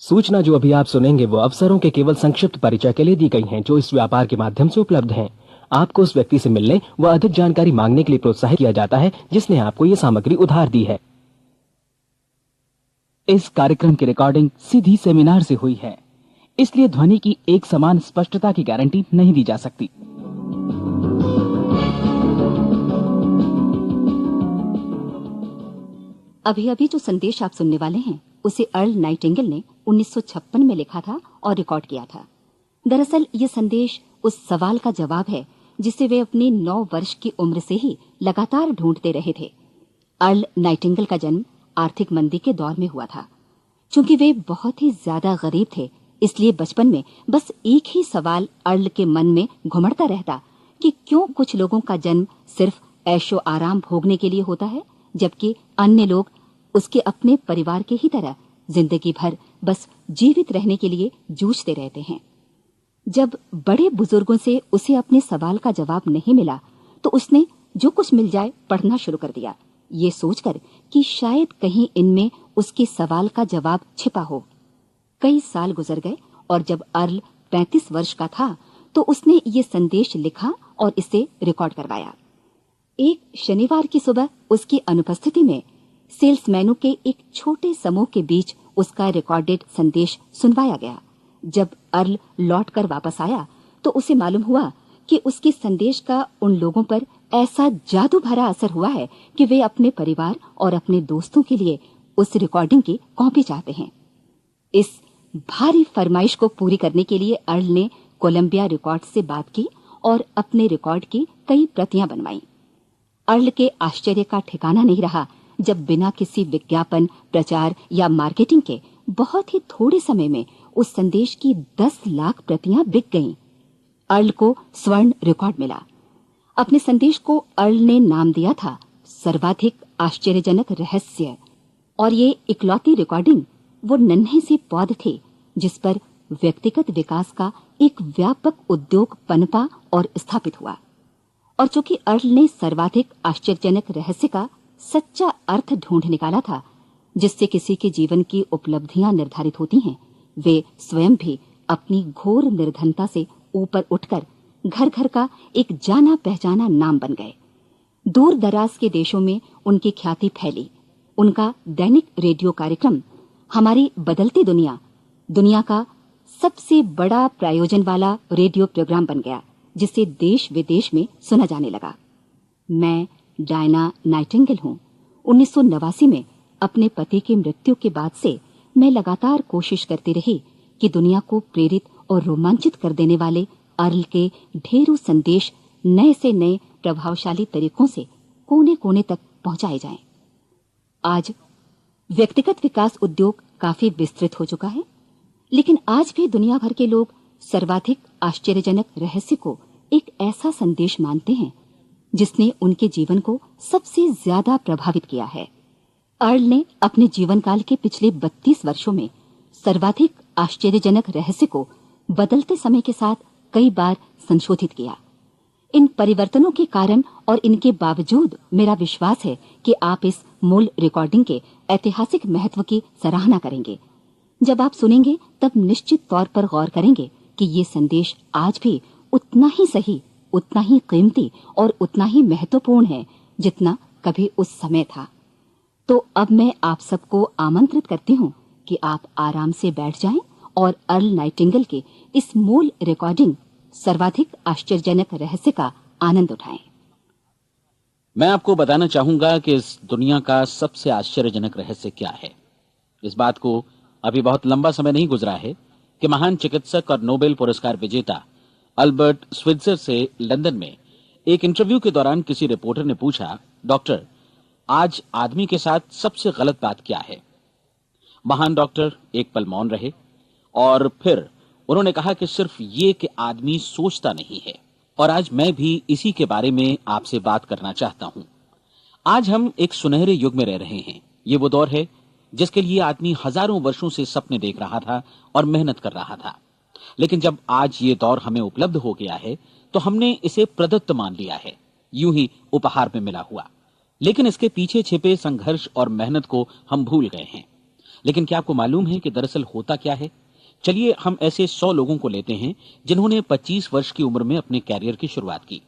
सूचना जो अभी आप सुनेंगे वो अवसरों के केवल संक्षिप्त परिचय के लिए दी गई हैं जो इस व्यापार के माध्यम से उपलब्ध हैं। आपको उस व्यक्ति से मिलने व अधिक जानकारी मांगने के लिए प्रोत्साहित किया जाता है जिसने आपको ये सामग्री उधार दी है। इस कार्यक्रम की रिकॉर्डिंग सीधी सेमिनार से हुई है, इसलिए ध्वनि की एक समान स्पष्टता की गारंटी नहीं दी जा सकती। अभी अभी जो संदेश आप सुनने वाले हैं उसे अर्ल नाइटिंगेल ने 1956 में लिखा था और रिकॉर्ड किया था। दरअसल ये संदेश उस सवाल का जवाब है जिसे वे अपनी 9 वर्ष की उम्र से ही लगातार ढूंढते रहे थे। अर्ल नाइटिंगेल का जन्म आर्थिक मंदी के दौर में हुआ था। चूंकि वे बहुत ही ज्यादा गरीब थे, इसलिए बचपन में बस एक ही सवाल अर्ल के मन में घुमड़ता रहता कि क्यों कुछ लोगों का जन्म सिर्फ ऐशो आराम भोगने के लिए होता है, जबकि अन्य लोग उसके अपने परिवार के ही तरह जिंदगी भर बस जीवित रहने के लिए जूझते रहते हैं। जब बड़े बुजुर्गों से उसे अपने सवाल का जवाब नहीं मिला तो उसने जो कुछ मिल जाए पढ़ना शुरू कर दिया, ये सोचकर कि शायद कहीं इनमें उसके सवाल का जवाब छिपा हो। कई साल गुजर गए और जब अर्ल 35 वर्ष का था तो उसने ये संदेश लिखा और इसे रिकॉर्ड करवाया। एक शनिवार की सुबह उसकी अनुपस्थिति में सेल्समैनों के एक छोटे समूह के बीच उसका रिकॉर्डेड संदेश सुनवाया गया। जब अर्ल लौटकर वापस आया तो उसे मालूम हुआ कि उसके संदेश का उन लोगों पर ऐसा जादू भरा असर हुआ है कि वे अपने परिवार और अपने दोस्तों के लिए उस रिकॉर्डिंग की कॉपी चाहते हैं। इस भारी फरमाइश को पूरी करने के लिए अर्ल ने कोलंबिया रिकॉर्ड से बात की और अपने रिकॉर्ड की कई प्रतियां बनवाई। अर्ल के आश्चर्य का ठिकाना नहीं रहा जब बिना किसी विज्ञापन, प्रचार या मार्केटिंग के बहुत ही थोड़े समय में उस संदेश की 10 लाख प्रतियां बिक गईं। अर्ल को स्वर्ण रिकॉर्ड मिला। अपने संदेश को अर्ल ने नाम दिया था सर्वाधिक आश्चर्यजनक रहस्य, और ये इकलौती रिकॉर्डिंग वो नन्हे से पौध थे जिस पर व्यक्तिगत विकास का एक व्यापक उद्योग पनपा और स्थापित हुआ। और चूंकि अर्ल ने सर्वाधिक आश्चर्यजनक रहस्य का सच्चा अर्थ ढूंढ निकाला था जिससे किसी के जीवन की उपलब्धियां निर्धारित होती हैं, वे स्वयं भी अपनी घोर निर्धनता से ऊपर उठकर घर घर का एक जाना पहचाना नाम बन गए। दूर दराज के देशों में उनकी ख्याति फैली। उनका दैनिक रेडियो कार्यक्रम हमारी बदलती दुनिया का सबसे बड़ा प्रायोजन वाला रेडियो प्रोग्राम बन गया जिसे देश विदेश में सुना जाने लगा। मैं डायना नाइटिंगेल हूँ। 1989 में अपने पति की मृत्यु के बाद से मैं लगातार कोशिश करती रही कि दुनिया को प्रेरित और रोमांचित कर देने वाले अर्ल के ढेरों संदेश नए से नए प्रभावशाली तरीकों से कोने कोने तक पहुंचाए जाएं। आज व्यक्तिगत विकास उद्योग काफी विस्तृत हो चुका है, लेकिन आज भी दुनिया भर के लोग सर्वाधिक आश्चर्यजनक रहस्य को एक ऐसा संदेश मानते हैं जिसने उनके जीवन को सबसे ज्यादा प्रभावित किया है। अर्ल ने अपने जीवन काल के पिछले 32 वर्षों में सर्वाधिक आश्चर्यजनक रहस्य को बदलते समय के साथ कई बार संशोधित किया। इन परिवर्तनों के कारण और इनके बावजूद मेरा विश्वास है कि आप इस मूल रिकॉर्डिंग के ऐतिहासिक महत्व की सराहना करेंगे। जब आप सुनेंगे तब निश्चित तौर पर गौर करेंगे कि ये संदेश आज भी उतना ही सही, उतना ही कीमती और उतना ही महत्वपूर्ण है जितना कभी उस समय था। तो अब मैं आप सबको आमंत्रित करती हूँ कि आप आराम से बैठ जाएं और अर्ल नाइटिंगेल के इस मूल रिकॉर्डिंग सर्वाधिक आश्चर्यजनक रहस्य का आनंद उठाएं। मैं आपको बताना चाहूंगा कि इस दुनिया का सबसे आश्चर्यजनक रहस्य क्या है। इस बात को अभी बहुत लंबा समय नहीं गुजरा है कि महान चिकित्सक और नोबेल पुरस्कार विजेता अल्बर्ट स्विट्जर से लंदन में एक इंटरव्यू के दौरान किसी रिपोर्टर ने पूछा, डॉक्टर, आज आदमी के साथ सबसे गलत बात क्या है? महान डॉक्टर एक पल मौन रहे और फिर उन्होंने कहा कि सिर्फ ये कि आदमी सोचता नहीं है। और आज मैं भी इसी के बारे में आपसे बात करना चाहता हूं। आज हम एक सुनहरे युग में रह रहे हैं। ये वो दौर है जिसके लिए आदमी हजारों वर्षों से सपने देख रहा था और मेहनत कर रहा था। लेकिन जब आज ये दौर हमें उपलब्ध हो गया है तो हमने इसे प्रदत्त मान लिया है, यूं ही उपहार में मिला हुआ। लेकिन इसके पीछे छिपे संघर्ष और मेहनत को हम भूल गए हैं। लेकिन क्या आपको मालूम है कि दरअसल होता क्या है? चलिए हम ऐसे 100 लोगों को लेते हैं जिन्होंने 25 वर्ष की उम्र में अपने कैरियर की शुरुआत की।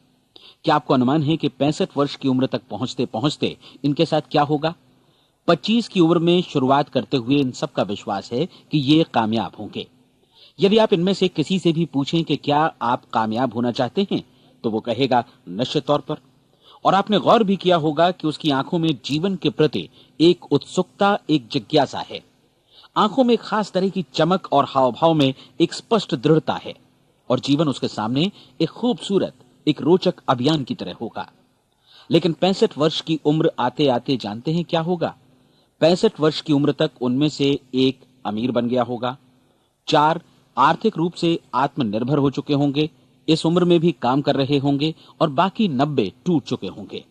क्या आपको अनुमान है कि 65 वर्ष की उम्र तक पहुंचते पहुंचते इनके साथ क्या होगा? 25 की उम्र में शुरुआत करते हुए इन सबका विश्वास है कि ये कामयाब होंगे। यदि आप इनमें से किसी से भी पूछें कि क्या आप कामयाब होना चाहते हैं, तो वो कहेगा निश्चित तौर पर। और आपने गौर भी किया होगा कि उसकी आंखों में जीवन के प्रति एक उत्सुकता, एक जिज्ञासा है। आंखों में खास तरह की चमक और हाव भाव में एक स्पष्ट दृढ़ता है और जीवन उसके सामने एक खूबसूरत, एक रोचक अभियान की तरह होगा। लेकिन 65 वर्ष की उम्र आते आते जानते हैं क्या होगा? 65 वर्ष की उम्र तक उनमें से एक अमीर बन गया होगा, 4 आर्थिक रूप से आत्मनिर्भर हो चुके होंगे, इस उम्र में भी काम कर रहे होंगे और बाकी 90 टूट चुके होंगे।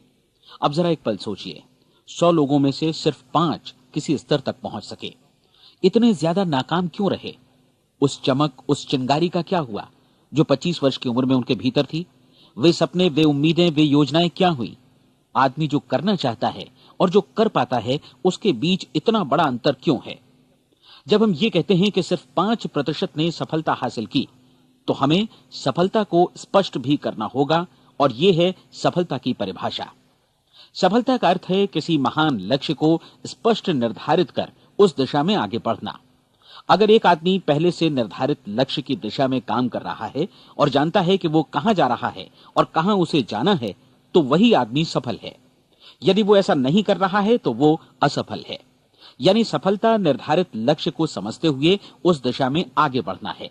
अब जरा एक पल सोचिए, 100 लोगों में से सिर्फ 5 किसी स्तर तक पहुंच सके। इतने ज्यादा नाकाम क्यों रहे? उस चमक, उस चिंगारी का क्या हुआ जो 25 वर्ष की उम्र में उनके भीतर थी? वे सपने, वे उम्मीदें, वे योजनाएं क्या हुई? आदमी जो करना चाहता है और जो कर पाता है, उसके बीच इतना बड़ा अंतर क्यों है? जब हम ये कहते हैं कि सिर्फ 5% ने सफलता हासिल की, तो हमें सफलता को स्पष्ट भी करना होगा और यह है सफलता की परिभाषा। सफलता का अर्थ है किसी महान लक्ष्य को स्पष्ट निर्धारित कर उस दिशा में आगे बढ़ना। अगर एक आदमी पहले से निर्धारित लक्ष्य की दिशा में काम कर रहा है और जानता है कि वो कहां जा रहा है और कहां उसे जाना है, तो वही आदमी सफल है। यदि वो ऐसा नहीं कर रहा है तो वो असफल है। यानी सफलता निर्धारित लक्ष्य को समझते हुए उस दिशा में आगे बढ़ना है।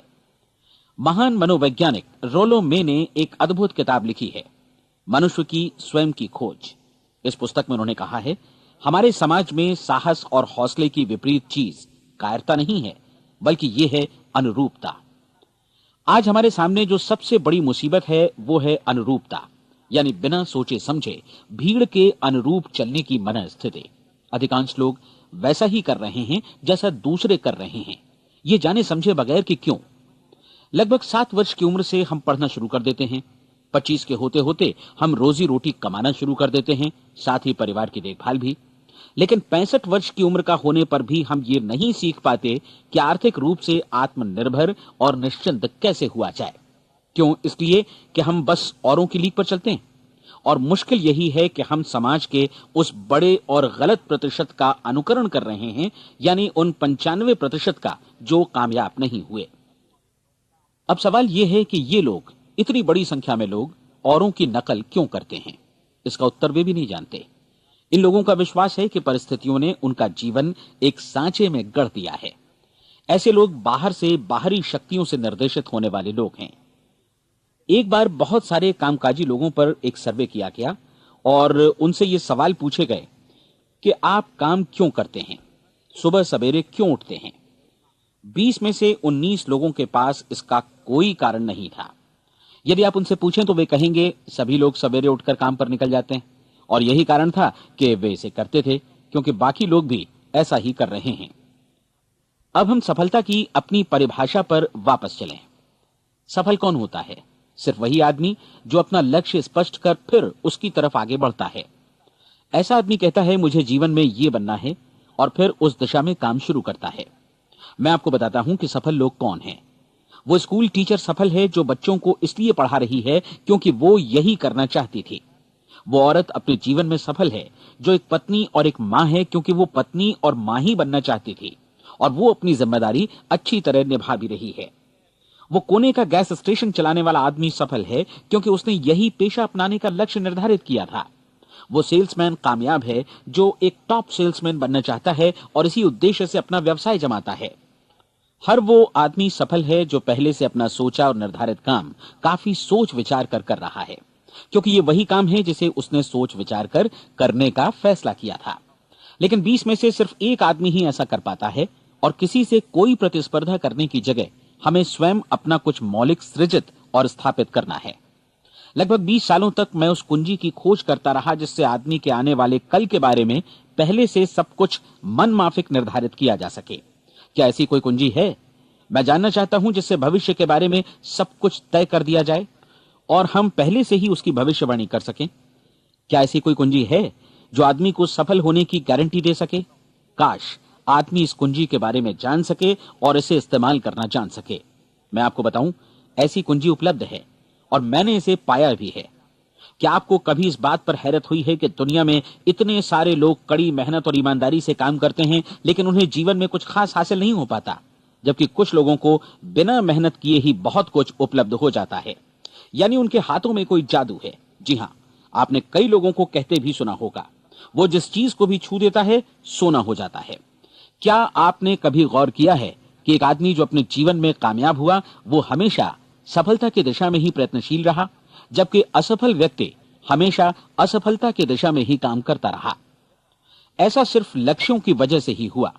महान मनोवैज्ञानिक रोलो मे ने एक अद्भुत किताब लिखी है, मनुष्य की स्वयं की खोज। इस पुस्तक में उन्होंने कहा है, हमारे समाज में साहस और हौसले की विपरीत चीज कायरता नहीं है, बल्कि यह है अनुरूपता। आज हमारे सामने जो सबसे बड़ी मुसीबत है वो है अनुरूपता, यानी बिना सोचे समझे भीड़ के अनुरूप चलने की मनस्थिति। अधिकांश लोग वैसा ही कर रहे हैं जैसा दूसरे कर रहे हैं, ये जाने समझे बगैर कि क्यों। लगभग 7 वर्ष की उम्र से हम पढ़ना शुरू कर देते हैं, 25 के होते होते हम रोजी रोटी कमाना शुरू कर देते हैं, साथ ही परिवार की देखभाल भी। लेकिन 65 वर्ष की उम्र का होने पर भी हम ये नहीं सीख पाते कि आर्थिक रूप से आत्मनिर्भर और निश्चिंत कैसे हुआ जाए। क्यों? इसलिए कि हम बस औरों की लीक पर चलते हैं। और मुश्किल यही है कि हम समाज के उस बड़े और गलत प्रतिशत का अनुकरण कर रहे हैं, यानी उन 95% का जो कामयाब नहीं हुए। अब सवाल यह है कि ये लोग, इतनी बड़ी संख्या में लोग, औरों की नकल क्यों करते हैं? इसका उत्तर वे भी नहीं जानते। इन लोगों का विश्वास है कि परिस्थितियों ने उनका जीवन एक सांचे में गढ़ दिया है। ऐसे लोग बाहर से, बाहरी शक्तियों से निर्देशित होने वाले लोग हैं। एक बार बहुत सारे कामकाजी लोगों पर एक सर्वे किया गया और उनसे ये सवाल पूछे गए कि आप काम क्यों करते हैं, सुबह सवेरे क्यों उठते हैं? 20 में से 19 लोगों के पास इसका कोई कारण नहीं था। यदि आप उनसे पूछें तो वे कहेंगे सभी लोग सवेरे उठकर काम पर निकल जाते हैं और यही कारण था कि वे इसे करते थे क्योंकि बाकी लोग भी ऐसा ही कर रहे हैं। अब हम सफलता की अपनी परिभाषा पर वापस चलें। सफल कौन होता है? सिर्फ वही आदमी जो अपना लक्ष्य स्पष्ट कर फिर उसकी तरफ आगे बढ़ता है। ऐसा आदमी कहता है मुझे जीवन में ये बनना है और फिर उस दिशा में काम शुरू करता है। मैं आपको बताता हूं कि सफल लोग कौन हैं। वो स्कूल टीचर सफल है जो बच्चों को इसलिए पढ़ा रही है क्योंकि वो यही करना चाहती थी। वो औरत अपने जीवन में सफल है जो एक पत्नी और एक मां है क्योंकि वो पत्नी और मां ही बनना चाहती थी और वो अपनी जिम्मेदारी अच्छी तरह निभा भी रही है। वो कोने का गैस स्टेशन चलाने वाला आदमी सफल है क्योंकि उसने यही पेशा अपनाने का लक्ष्य निर्धारित किया था। वो सेल्समैन कामयाब है जो एक टॉप सेल्समैन बनना चाहता है और इसी उद्देश्य से अपना व्यवसाय जमाता है। हर वो आदमी सफल है जो पहले से अपना सोचा और निर्धारित काम काफी सोच विचार कर रहा है, क्योंकि ये वही काम है जिसे उसने सोच विचार कर करने का फैसला किया था। लेकिन 20 में से सिर्फ एक आदमी ही ऐसा कर पाता है और किसी से कोई प्रतिस्पर्धा करने की जगह हमें स्वयं अपना कुछ मौलिक सृजित और स्थापित करना है। लगभग 20 सालों तक मैं उस कुंजी की खोज करता रहा जिससे आदमी के आने वाले कल के बारे में पहले से सब कुछ मन माफिक निर्धारित किया जा सके। क्या ऐसी कोई कुंजी है? मैं जानना चाहता हूं जिससे भविष्य के बारे में सब कुछ तय कर दिया जाए और हम पहले से ही उसकी भविष्यवाणी कर सकें। क्या ऐसी कोई कुंजी है जो आदमी को सफल होने की गारंटी दे सके? काश आदमी इस कुंजी के बारे में जान सके और इसे इस्तेमाल करना जान सके। मैं आपको बताऊं, ऐसी कुंजी उपलब्ध है और मैंने इसे पाया भी है। क्या आपको कभी इस बात पर हैरत हुई है कि दुनिया में इतने सारे लोग कड़ी मेहनत और ईमानदारी से काम करते हैं, लेकिन उन्हें जीवन में कुछ खास हासिल नहीं हो पाता, जबकि कुछ लोगों को बिना मेहनत किए ही बहुत कुछ उपलब्ध हो जाता है। यानी उनके हाथों में कोई जादू है। जी हां, आपने कई लोगों को कहते भी सुना होगा, वो जिस चीज को भी छू देता है सोना हो जाता है। क्या आपने कभी गौर किया है कि एक आदमी जो अपने जीवन में कामयाब हुआ, वो हमेशा सफलता की दिशा में ही प्रयत्नशील रहा, जबकि असफल व्यक्ति हमेशा असफलता की दिशा में ही काम करता रहा। ऐसा सिर्फ लक्ष्यों की वजह से ही हुआ।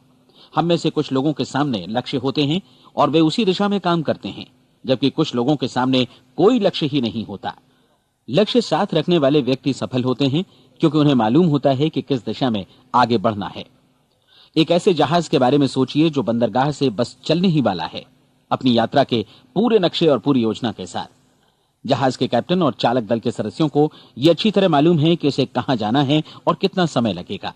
हम में से कुछ लोगों के सामने लक्ष्य होते हैं और वे उसी दिशा में काम करते हैं, जबकि कुछ लोगों के सामने कोई लक्ष्य ही नहीं होता। लक्ष्य साथ रखने वाले व्यक्ति सफल होते हैं क्योंकि उन्हें मालूम होता है कि किस दिशा में आगे बढ़ना है। एक ऐसे जहाज के बारे में सोचिए जो बंदरगाह से बस चलने ही वाला है, अपनी यात्रा के पूरे नक्शे और पूरी योजना के साथ। जहाज के कैप्टन और चालक दल के सदस्यों को यह अच्छी तरह मालूम है कि उसे कहां जाना है और कितना समय लगेगा।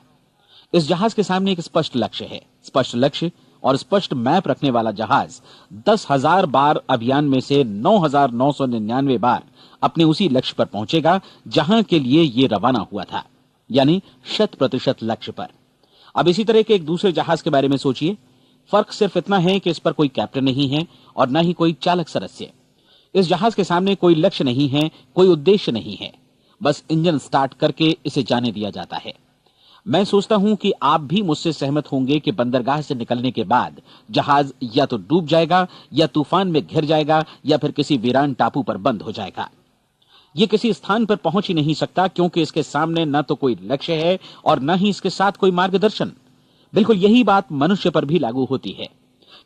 इस जहाज के सामने एक स्पष्ट लक्ष्य है। स्पष्ट लक्ष्य और स्पष्ट मैप रखने वाला जहाज 10,000 बार अभियान में से 9,999 बार अपने उसी लक्ष्य पर पहुंचेगा जहां के लिए ये रवाना हुआ था, यानी 100% लक्ष्य पर। अब इसी तरह के एक दूसरे जहाज के बारे में सोचिए। फर्क सिर्फ इतना है कि इस पर कोई कैप्टन नहीं है और न ही कोई चालक सदस्य। इस जहाज के सामने कोई लक्ष्य नहीं है, कोई उद्देश्य नहीं है, बस इंजन स्टार्ट करके इसे जाने दिया जाता है। मैं सोचता हूं कि आप भी मुझसे सहमत होंगे कि बंदरगाह से निकलने के बाद जहाज या तो डूब जाएगा, या तूफान में घिर जाएगा, या फिर किसी वीरान टापू पर बंद हो जाएगा। ये किसी स्थान पर पहुंच ही नहीं सकता क्योंकि इसके सामने न तो कोई लक्ष्य है और न ही इसके साथ कोई मार्गदर्शन। बिल्कुल यही बात मनुष्य पर भी लागू होती है।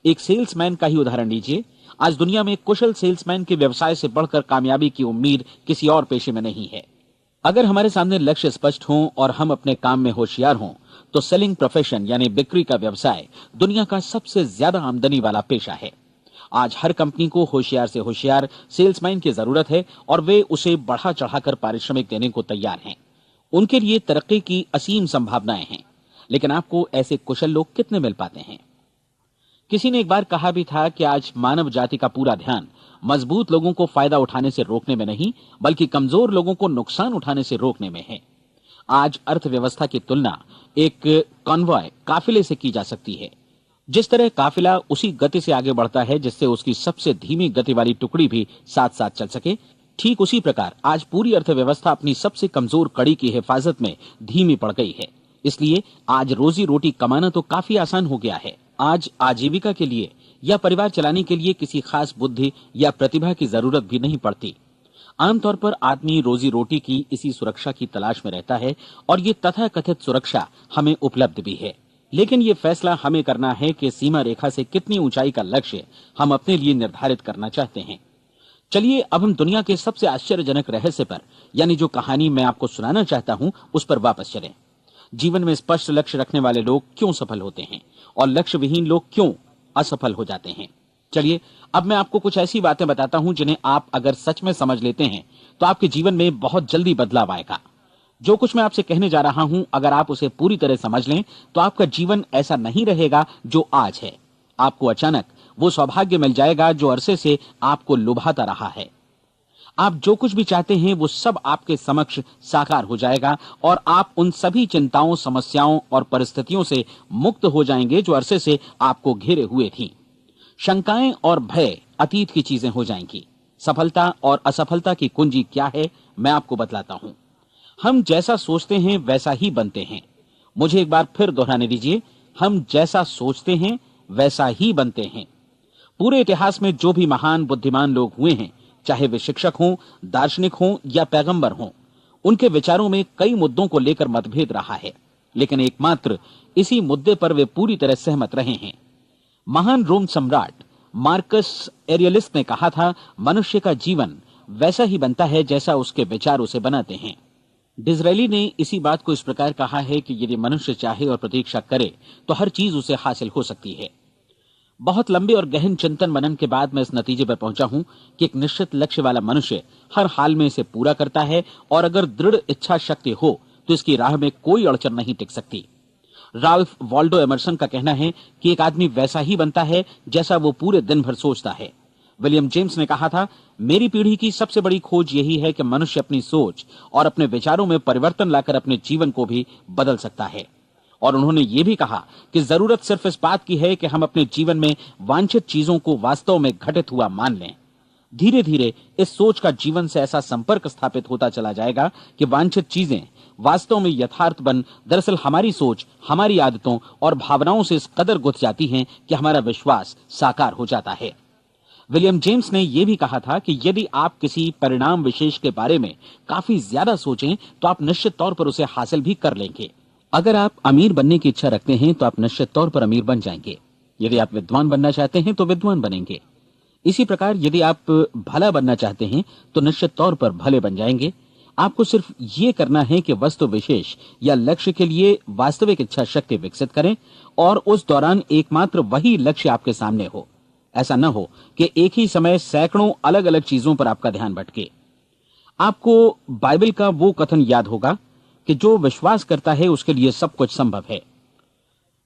एक सेल्समैन का ही उदाहरण लीजिए। आज दुनिया में कुशल सेल्समैन के व्यवसाय से बढ़कर कामयाबी की उम्मीद किसी और पेशे में नहीं है। अगर हमारे सामने लक्ष्य स्पष्ट हों और हम अपने काम में होशियार हों, तो सेलिंग प्रोफेशन यानी बिक्री का व्यवसाय दुनिया का सबसे ज्यादा आमदनी वाला पेशा है। आज हर कंपनी को होशियार से होशियार सेल्समैन की जरूरत है और वे उसे बढ़ा चढ़ाकर पारिश्रमिक देने को तैयार हैं। उनके लिए तरक्की की असीम संभावनाएं हैं, लेकिन आपको ऐसे कुशल लोग कितने मिल पाते हैं? किसी ने एक बार कहा भी था कि आज मानव जाति का पूरा ध्यान मजबूत लोगों को फायदा उठाने से रोकने में नहीं, बल्कि कमजोर लोगों को नुकसान उठाने से रोकने में है। आज अर्थव्यवस्था की तुलना एक कॉन्वॉय काफिले से की जा सकती है। जिस तरह काफिला उसी गति से आगे बढ़ता है जिससे उसकी सबसे धीमी गति वाली टुकड़ी भी साथ साथ चल सके, ठीक उसी प्रकार आज पूरी अर्थव्यवस्था अपनी सबसे कमजोर कड़ी की हिफाजत में धीमी पड़ गई है। इसलिए आज रोजी रोटी कमाना तो काफी आसान हो गया है। आज आजीविका के लिए या परिवार चलाने के लिए किसी खास बुद्धि या प्रतिभा की जरूरत भी नहीं पड़ती। आमतौर पर आदमी रोजी रोटी की इसी सुरक्षा की तलाश में रहता है और ये तथाकथित सुरक्षा हमें उपलब्ध भी है। लेकिन ये फैसला हमें करना है कि सीमा रेखा से कितनी ऊंचाई का लक्ष्य हम अपने लिए निर्धारित करना चाहते हैं। चलिए अब हम दुनिया के सबसे आश्चर्यजनक रहस्य पर, यानी जो कहानी मैं आपको सुनाना चाहता हूं, उस पर वापस चलें। जीवन में स्पष्ट लक्ष्य रखने वाले लोग क्यों सफल होते हैं और लक्ष्य विहीन लोग क्यों असफल हो जाते हैं? चलिए अब मैं आपको कुछ ऐसी बातें बताता हूं जिन्हें आप अगर सच में समझ लेते हैं तो आपके जीवन में बहुत जल्दी बदलाव आएगा। जो कुछ मैं आपसे कहने जा रहा हूं, अगर आप उसे पूरी तरह समझ लें तो आपका जीवन ऐसा नहीं रहेगा जो आज है। आपको अचानक वो सौभाग्य मिल जाएगा जो अरसे से आपको लुभाता रहा है। आप जो कुछ भी चाहते हैं वो सब आपके समक्ष साकार हो जाएगा और आप उन सभी चिंताओं, समस्याओं और परिस्थितियों से मुक्त हो जाएंगे जो अरसे से आपको घेरे हुए थी। शंकाएं और भय अतीत की चीजें हो जाएंगी। सफलता और असफलता की कुंजी क्या है, मैं आपको बतलाता हूं। हम जैसा सोचते हैं वैसा ही बनते हैं। मुझे एक बार फिर दोहराने दीजिए, हम जैसा सोचते हैं वैसा ही बनते हैं। पूरे इतिहास में जो भी महान बुद्धिमान लोग हुए हैं, चाहे वे शिक्षक हों, दार्शनिक हों या पैगंबर हों, उनके विचारों में कई मुद्दों को लेकर मतभेद रहा है, लेकिन एकमात्र इसी मुद्दे पर वे पूरी तरह सहमत रहे हैं। महान रोम सम्राट मार्कस एरियलिस ने कहा था, मनुष्य का जीवन वैसा ही बनता है जैसा उसके विचार उसे बनाते हैं। डिज़रायली ने इसी बात को इस प्रकार कहा है कि यदि मनुष्य चाहे और प्रतीक्षा करे तो हर चीज उसे हासिल हो सकती है। बहुत लंबे और गहन चिंतन मनन के बाद मैं इस नतीजे पर पहुंचा हूं कि एक निश्चित लक्ष्य वाला मनुष्य हर हाल में इसे पूरा करता है और अगर दृढ़ इच्छा शक्ति हो तो इसकी राह में कोई अड़चन नहीं टिक सकती। राल्फ वॉल्डो एमर्सन का कहना है कि एक आदमी वैसा ही बनता है जैसा वो पूरे दिन भर सोचता है। विलियम जेम्स ने कहा था, मेरी पीढ़ी की सबसे बड़ी खोज यही है कि मनुष्य अपनी सोच और अपने विचारों में परिवर्तन लाकर अपने जीवन को भी बदल सकता है। और उन्होंने ये भी कहा कि जरूरत सिर्फ इस बात की है कि हम अपने जीवन में वांछित चीजों को वास्तव में घटित हुआ मान लें। धीरे धीरे इस सोच का जीवन से ऐसा संपर्क स्थापित होता चला जाएगा कि वांछित चीजें वास्तव में यथार्थ बन दरअसल हमारी सोच, हमारी आदतों और भावनाओं से इस कदर गुथ जाती हैं कि हमारा विश्वास साकार हो जाता है। विलियम जेम्स ने यह भी कहा था कि यदि आप किसी परिणाम विशेष के बारे में काफी ज्यादा सोचें तो आप निश्चित तौर पर उसे हासिल भी कर लेंगे। अगर आप अमीर बनने की इच्छा रखते हैं तो आप निश्चित तौर पर अमीर बन जाएंगे। यदि आप विद्वान बनना चाहते हैं तो विद्वान बनेंगे। इसी प्रकार यदि आप भला बनना चाहते हैं तो निश्चित तौर पर भले बन जाएंगे। आपको सिर्फ ये करना है कि वस्तु विशेष या लक्ष्य के लिए वास्तविक इच्छा शक्ति विकसित करें और उस दौरान एकमात्र वही लक्ष्य आपके सामने हो। ऐसा न हो कि एक ही समय सैकड़ों अलग अलग चीजों पर आपका ध्यान भटके। आपको बाइबल का वो कथन याद होगा कि जो विश्वास करता है उसके लिए सब कुछ संभव है।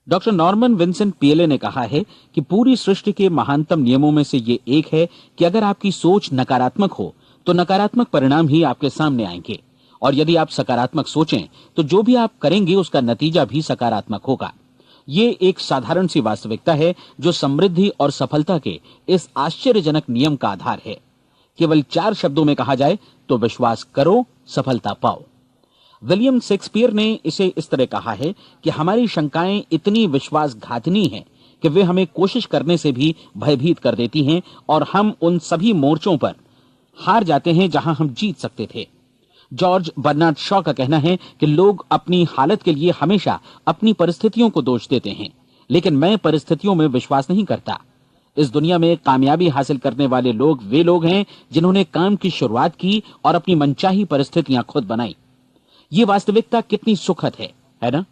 डॉक्टर नॉर्मन विंसेंट पीएले ने कहा है कि पूरी सृष्टि के महानतम नियमों में से ये एक है कि अगर आपकी सोच नकारात्मक हो तो नकारात्मक परिणाम ही आपके सामने आएंगे, और यदि आप सकारात्मक सोचें तो जो भी आप करेंगे उसका नतीजा भी सकारात्मक होगा। ये एक साधारण सी वास्तविकता है जो समृद्धि और सफलता के इस आश्चर्यजनक नियम का आधार है। केवल 4 शब्दों में कहा जाए तो विश्वास करो, सफलता पाओ। विलियम शेक्सपियर ने इसे इस तरह कहा है कि हमारी शंकाएं इतनी विश्वासघातिनी हैं कि वे हमें कोशिश करने से भी भयभीत कर देती हैं और हम उन सभी मोर्चों पर हार जाते हैं जहां हम जीत सकते थे। जॉर्ज बर्नार्ड शॉ का कहना है कि लोग अपनी हालत के लिए हमेशा अपनी परिस्थितियों को दोष देते हैं, लेकिन मैं परिस्थितियों में विश्वास नहीं करता। इस दुनिया में कामयाबी हासिल करने वाले लोग वे लोग हैं जिन्होंने काम की शुरुआत की और अपनी मनचाही परिस्थितियां खुद बनाई। ये वास्तविकता कितनी सुखद है ना?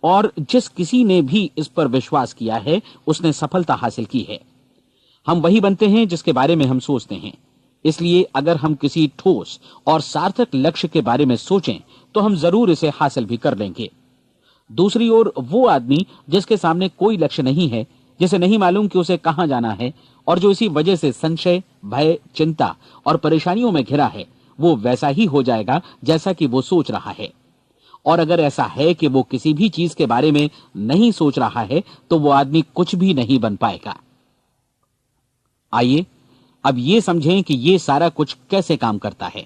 और जिस किसी ने भी इस पर विश्वास किया है उसने सफलता हासिल की है। हम वही बनते हैं जिसके बारे में हम सोचते हैं। इसलिए अगर हम किसी ठोस और सार्थक लक्ष्य के बारे में सोचें तो हम जरूर इसे हासिल भी कर लेंगे। दूसरी ओर वो आदमी जिसके सामने कोई लक्ष्य नहीं है, जिसे नहीं मालूम कि उसे कहां जाना है और जो इसी वजह से संशय, भय, चिंता और परेशानियों में घिरा है, वो वैसा ही हो जाएगा जैसा कि वो सोच रहा है। और अगर ऐसा है कि वो किसी भी चीज के बारे में नहीं सोच रहा है तो वो आदमी कुछ भी नहीं बन पाएगा। आइए अब ये समझें कि ये सारा कुछ कैसे काम करता है,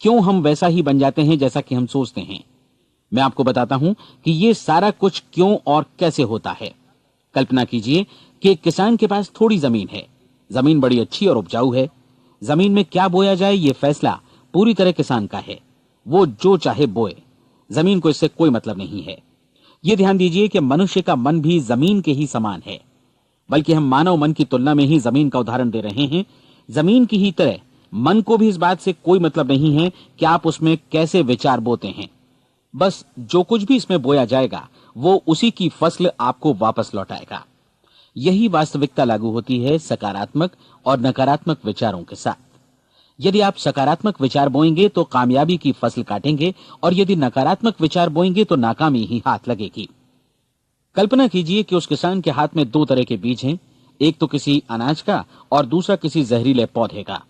क्यों हम वैसा ही बन जाते हैं जैसा कि हम सोचते हैं। मैं आपको बताता हूं कि ये सारा कुछ क्यों और कैसे होता है। कल्पना कीजिए कि एक किसान के पास थोड़ी जमीन है। जमीन बड़ी अच्छी और उपजाऊ है। जमीन में क्या बोया जाए ये फैसला पूरी तरह किसान का है। वो जो चाहे बोए, जमीन को इससे कोई मतलब नहीं है। ये ध्यान दीजिए कि मनुष्य का मन भी जमीन के ही समान है, बल्कि हम मानव मन की तुलना में ही जमीन का उदाहरण दे रहे हैं। जमीन की ही तरह मन को भी इस बात से कोई मतलब नहीं है कि आप उसमें कैसे विचार बोते हैं। बस जो कुछ भी इसमें बोया जाएगा वो उसी की फसल आपको वापस लौटाएगा। यही वास्तविकता लागू होती है सकारात्मक और नकारात्मक विचारों के साथ। यदि आप सकारात्मक विचार बोएंगे तो कामयाबी की फसल काटेंगे, और यदि नकारात्मक विचार बोएंगे तो नाकामी ही हाथ लगेगी। कल्पना कीजिए कि उस किसान के हाथ में 2 तरह के बीज हैं, एक तो किसी अनाज का और दूसरा किसी जहरीले पौधे का।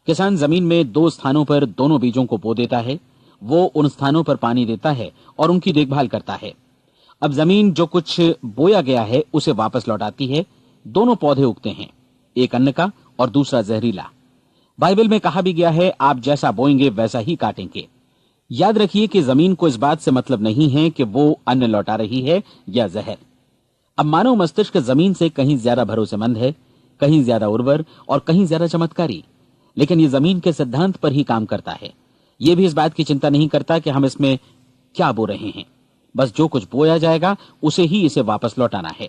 किसान जमीन में 2 स्थानों पर दोनों बीजों को बो देता है। वो उन स्थानों पर पानी देता है और उनकी देखभाल करता है। अब जमीन जो कुछ बोया गया है उसे वापस लौटाती है। दोनों पौधे उगते हैं, एक अन्न का और दूसरा जहरीला। बाइबल में कहा भी गया है, आप जैसा बोएंगे वैसा ही काटेंगे। याद रखिए कि जमीन को इस बात से मतलब नहीं है कि वो अन्न लौटा रही है या जहर। अब मानव मस्तिष्क जमीन से कहीं ज्यादा भरोसेमंद है, कहीं ज्यादा उर्वर और कहीं ज्यादा चमत्कारी, लेकिन ये जमीन के सिद्धांत पर ही काम करता है। ये भी इस बात की चिंता नहीं करता कि हम इसमें क्या बो रहे हैं। बस जो कुछ बोया जाएगा उसे ही इसे वापस लौटाना है,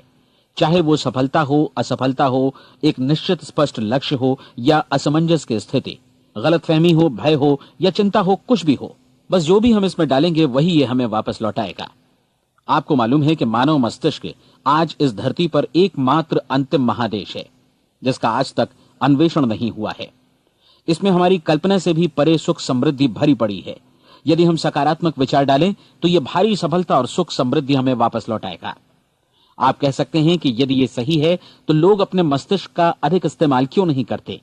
चाहे वो सफलता हो, असफलता हो, एक निश्चित स्पष्ट लक्ष्य हो या असमंजस की स्थिति, गलतफहमी हो, भय हो या चिंता हो, कुछ भी हो। बस जो भी हम इसमें डालेंगे वही ये हमें वापस लौटाएगा। आपको मालूम है कि मानव मस्तिष्क आज इस धरती पर एकमात्र अंतिम महादेश है जिसका आज तक अन्वेषण नहीं हुआ है। इसमें हमारी कल्पना से भी परे सुख समृद्धि भरी पड़ी है। यदि हम सकारात्मक विचार डालें तो यह भारी सफलता और सुख समृद्धि हमें वापस लौटाएगा। आप कह सकते हैं कि यदि ये सही है तो लोग अपने मस्तिष्क का अधिक इस्तेमाल क्यों नहीं करते?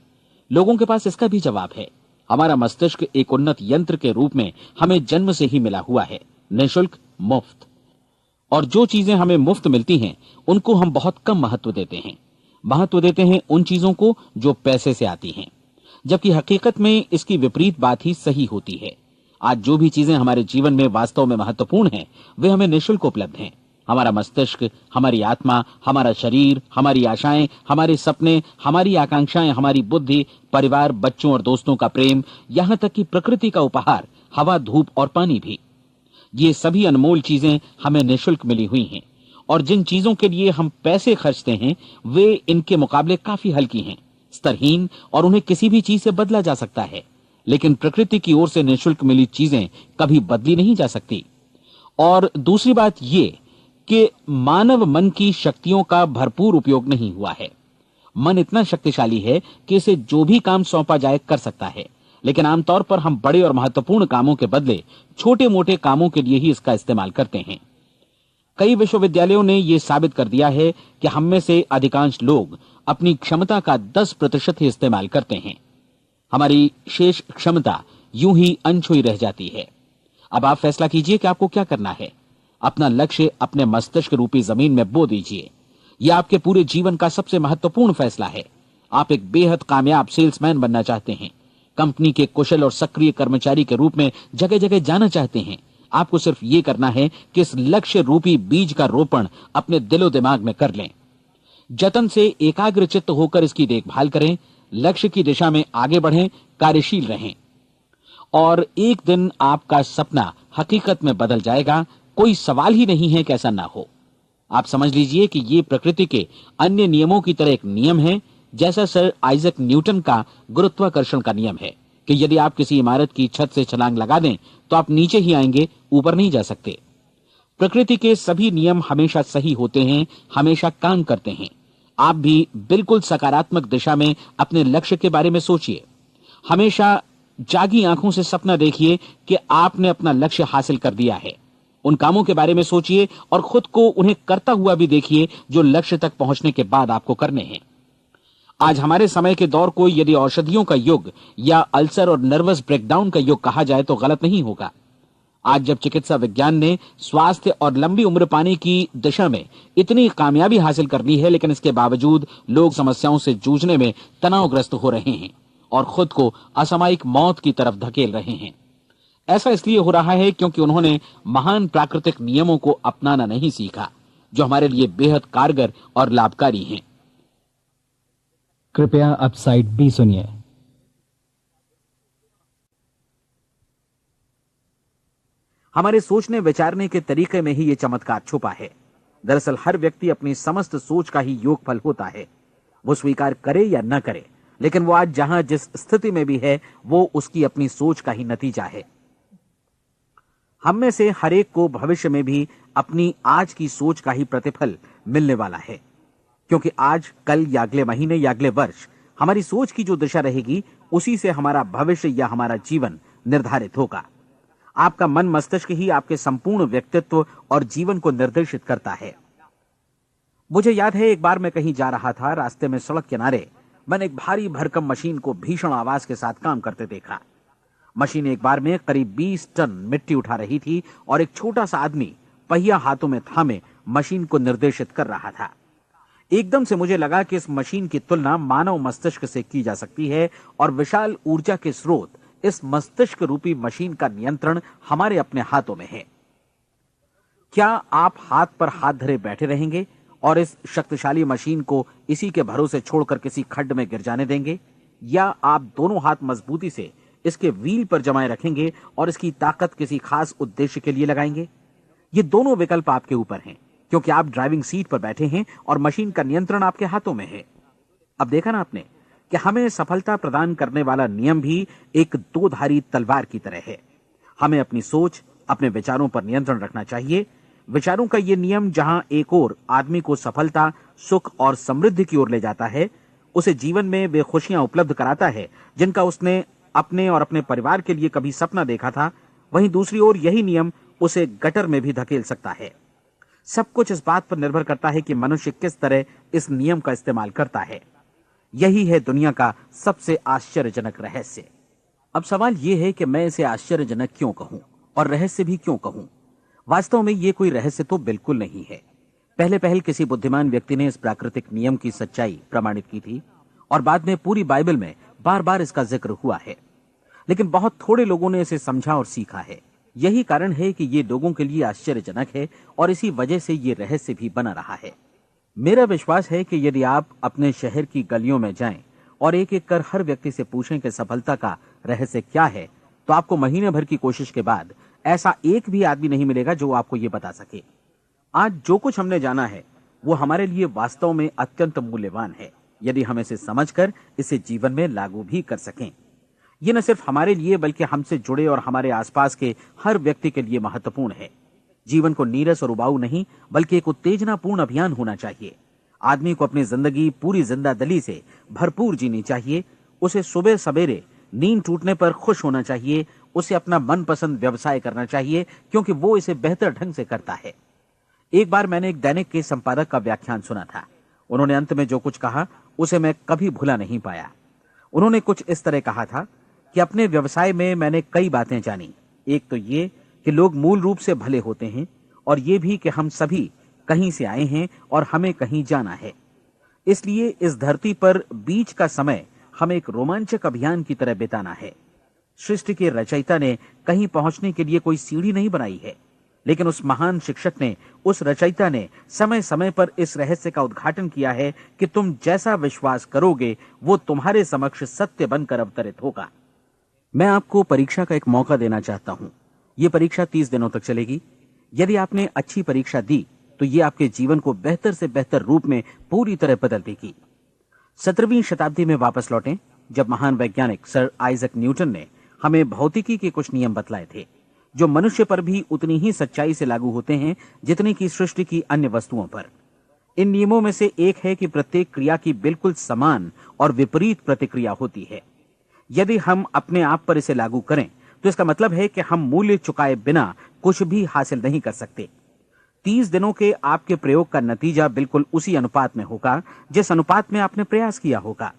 लोगों के पास इसका भी जवाब है। हमारा मस्तिष्क एक उन्नत यंत्र के रूप में हमें जन्म से ही मिला हुआ है, निःशुल्क, मुफ्त। और जो चीजें हमें मुफ्त मिलती हैं उनको हम बहुत कम महत्व देते हैं। महत्व देते हैं उन चीजों को जो पैसे से आती हैं, जबकि हकीकत में इसकी विपरीत बात ही सही होती है। आज जो भी चीजें हमारे जीवन में वास्तव में महत्वपूर्ण हैं वे हमें निःशुल्क उपलब्ध हैं। हमारा मस्तिष्क, हमारी आत्मा, हमारा शरीर, हमारी आशाएं, हमारे सपने, हमारी आकांक्षाएं, हमारी बुद्धि, परिवार, बच्चों और दोस्तों का प्रेम, यहां तक कि प्रकृति का उपहार, हवा, धूप और पानी भी, ये सभी अनमोल चीजें हमें निःशुल्क मिली हुई हैं। और जिन चीजों के लिए हम पैसे खर्चते हैं वे इनके मुकाबले काफी हल्की हैं, स्तरहीन, और उन्हें किसी भी चीज से बदला जा सकता है। लेकिन प्रकृति की ओर से निःशुल्क मिली चीजें कभी बदली नहीं जा सकती। और दूसरी बात ये कि मानव मन की शक्तियों का भरपूर उपयोग नहीं हुआ है। मन इतना शक्तिशाली है कि इसे जो भी काम सौंपा जाए कर सकता है, लेकिन आमतौर पर हम बड़े और महत्वपूर्ण कामों के बदले छोटे मोटे कामों के लिए ही इसका इस्तेमाल करते हैं। कई विश्वविद्यालयों ने यह साबित कर दिया है कि हम में से अधिकांश लोग अपनी क्षमता का 10% ही इस्तेमाल करते हैं। हमारी शेष क्षमता यूं ही अनछुई रह जाती है। अब आप फैसला कीजिए कि आपको क्या करना है। अपना लक्ष्य अपने मस्तिष्क रूपी जमीन में बो दीजिए। यह आपके पूरे जीवन का सबसे महत्वपूर्ण फैसला है। आप एक बेहद कामयाब सेल्समैन बनना चाहते हैं, कंपनी के कुशल और सक्रिय कर्मचारी के रूप में जगह जगह जाना चाहते हैं। आपको सिर्फ ये करना है कि इस लक्ष्य रूपी बीज का रोपण अपने दिलो दिमाग में कर लें। जतन से एकाग्रचित्त होकर इसकी देखभाल करें, लक्ष्य की दिशा में आगे बढ़ें, कार्यशील रहें, और एक दिन आपका सपना हकीकत में बदल जाएगा। कोई सवाल ही नहीं है कि ऐसा ना हो। आप समझ लीजिए कि ये प्रकृति के अन्य नियमों की तरह एक नियम है, जैसा सर आइजक न्यूटन का गुरुत्वाकर्षण का नियम है कि यदि आप किसी इमारत की छत से छलांग लगा दें तो आप नीचे ही आएंगे, ऊपर नहीं जा सकते। प्रकृति के सभी नियम हमेशा सही होते हैं, हमेशा काम करते हैं। आप भी बिल्कुल सकारात्मक दिशा में अपने लक्ष्य के बारे में सोचिए। हमेशा जागी आंखों से सपना देखिए कि आपने अपना लक्ष्य हासिल कर दिया है। उन कामों के बारे में सोचिए और खुद को उन्हें करता हुआ भी देखिए जो लक्ष्य तक पहुंचने के बाद आपको करने हैं। आज हमारे समय के दौर को यदि औषधियों का युग या अल्सर और नर्वस ब्रेकडाउन का युग कहा जाए तो गलत नहीं होगा। आज जब चिकित्सा विज्ञान ने स्वास्थ्य और लंबी उम्र पाने की दिशा में इतनी कामयाबी हासिल कर ली है, लेकिन इसके बावजूद लोग समस्याओं से जूझने में तनावग्रस्त हो रहे हैं और खुद को असामयिक मौत की तरफ धकेल रहे हैं। ऐसा इसलिए हो रहा है क्योंकि उन्होंने महान प्राकृतिक नियमों को अपनाना नहीं सीखा, जो हमारे लिए बेहद कारगर और लाभकारी हैं। कृपया अब साइड बी सुनिए। हमारे सोचने विचारने के तरीके में ही ये चमत्कार छुपा है। दरअसल हर व्यक्ति अपनी समस्त सोच का ही योगफल होता है। वो स्वीकार करे या न करे, लेकिन वो आज जहां जिस स्थिति में भी है वो उसकी अपनी सोच का ही नतीजा है। हम में से हर एक को भविष्य में भी अपनी आज की सोच का ही प्रतिफल मिलने वाला है, क्योंकि आज, कल या अगले महीने या अगले वर्ष हमारी सोच की जो दिशा रहेगी उसी से हमारा भविष्य या हमारा जीवन निर्धारित होगा। आपका मन मस्तिष्क ही आपके संपूर्ण व्यक्तित्व और जीवन को निर्देशित करता है। मुझे याद है एक बार मैं कहीं जा रहा था, रास्ते में सड़क किनारे मैंने एक भारी भरकम मशीन को भीषण आवाज के साथ काम करते देखा। मशीन एक बार में करीब 20 टन मिट्टी उठा रही थी और एक छोटा सा आदमी पहिया हाथों में थामे मशीन को निर्देशित कर रहा था। एकदम से मुझे लगा कि इस मशीन की तुलना मानव मस्तिष्क से की जा सकती है और विशाल ऊर्जा के स्रोत इस मस्तिष्क रूपी मशीन का नियंत्रण हमारे अपने हाथों में है। क्या आप हाथ पर हाथ धरे बैठे रहेंगे और इस शक्तिशाली मशीन को इसी के भरोसे छोड़कर किसी खड्ड में गिर जाने देंगे, या आप दोनों हाथ मजबूती से इसके व्हील पर जमाए रखेंगे और इसकी ताकत किसी खास उद्देश्य के लिए लगाएंगे? ये दोनों विकल्प आपके ऊपर हैं, क्योंकि आप ड्राइविंग सीट पर बैठे हैं और मशीन का नियंत्रण आपके हाथों में है। अब देखा ना आपने कि हमें सफलता प्रदान करने वाला नियम भी एक दो-धारी तलवार की तरह है। हमें अपनी सोच, अपने विचारों पर नियंत्रण रखना चाहिए। विचारों का यह नियम जहां एक ओर आदमी को सफलता, सुख और समृद्धि की ओर ले जाता है, उसे जीवन में वे खुशियां उपलब्ध कराता है जिनका उसने अपने और अपने परिवार के लिए कभी सपना देखा था, वहीं दूसरी ओर यही नियम उसे गटर में भी धकेल सकता है। सब कुछ इस बात पर निर्भर करता है कि मनुष्य किस तरह इस नियम का इस्तेमाल करता है। यही है दुनिया का सबसे आश्चर्यजनक रहस्य। अब सवाल यह है कि मैं इसे आश्चर्यजनक क्यों कहूं और रहस्य भी क्यों कहूं। वास्तव में यह कोई रहस्य तो बिल्कुल नहीं है। पहले पहल किसी बुद्धिमान व्यक्ति ने इस प्राकृतिक नियम की सच्चाई प्रमाणित की थी और बाद में पूरी बाइबल में बार बार इसका जिक्र हुआ है, लेकिन बहुत थोड़े लोगों ने इसे समझा और सीखा है। यही कारण है कि ये लोगों के लिए आश्चर्यजनक है और इसी वजह से ये रहस्य भी बना रहा है। मेरा विश्वास है कि यदि आप अपने शहर की गलियों में जाएं और एक एक कर हर व्यक्ति से पूछें कि सफलता का रहस्य क्या है, तो आपको महीने भर की कोशिश के बाद ऐसा एक भी आदमी नहीं मिलेगा जो आपको ये बता सके। आज जो कुछ हमने जाना है वो हमारे लिए वास्तव में अत्यंत मूल्यवान है, यदि हम इसे समझकर इसे जीवन में लागू भी कर सकें। ये न सिर्फ हमारे लिए बल्कि हमसे जुड़े और हमारे आसपास के हर व्यक्ति के लिए महत्वपूर्ण है। जीवन को नीरस और उबाऊ नहीं बल्कि एक उत्तेजनापूर्ण अभियान होना चाहिए। आदमी को अपनी जिंदगी पूरी जिंदादिली से भरपूर जीनी चाहिए। उसे सुबह सवेरे नींद टूटने पर खुश होना चाहिए। उसे अपना मनपसंद व्यवसाय करना चाहिए क्योंकि वो इसे बेहतर ढंग से करता है। एक बार मैंने एक दैनिक के संपादक का व्याख्यान सुना था। उन्होंने अंत में जो कुछ कहा उसे मैं कभी भुला नहीं पाया। उन्होंने कुछ इस तरह कहा था कि अपने व्यवसाय में मैंने कई बातें जानी। एक तो ये कि लोग मूल रूप से भले होते हैं और ये भी कि हम सभी कहीं से आए हैं और हमें कहीं जाना है। इसलिए इस धरती पर बीच का समय हमें एक रोमांचक अभियान की तरह बिताना है। सृष्टि के रचयिता ने कहीं पहुंचने के लिए कोई सीढ़ी नहीं बनाई है, लेकिन उस महान शिक्षक ने, उस रचयिता ने समय समय पर इस रहस्य का उद्घाटन किया है कि तुम जैसा विश्वास करोगे वो तुम्हारे समक्ष सत्य बनकर अवतरित होगा। मैं आपको परीक्षा का एक मौका देना चाहता हूं। यह परीक्षा 30 दिनों तक चलेगी। यदि आपने अच्छी परीक्षा दी तो ये आपके जीवन को बेहतर से बेहतर रूप में पूरी तरह बदल देगी। 17वीं शताब्दी में वापस लौटें, जब महान वैज्ञानिक सर आइजक न्यूटन ने हमें भौतिकी के कुछ नियम बतलाए थे जो मनुष्य पर भी उतनी ही सच्चाई से लागू होते हैं जितनी कि सृष्टि की अन्य वस्तुओं पर। इन नियमों में से एक है कि प्रत्येक क्रिया की बिल्कुल समान और विपरीत प्रतिक्रिया होती है। यदि हम अपने आप पर इसे लागू करें तो इसका मतलब है कि हम मूल्य चुकाए बिना कुछ भी हासिल नहीं कर सकते। 30 दिनों के आपके प्रयोग का नतीजा बिल्कुल उसी अनुपात में होगा जिस अनुपात में आपने प्रयास किया होगा।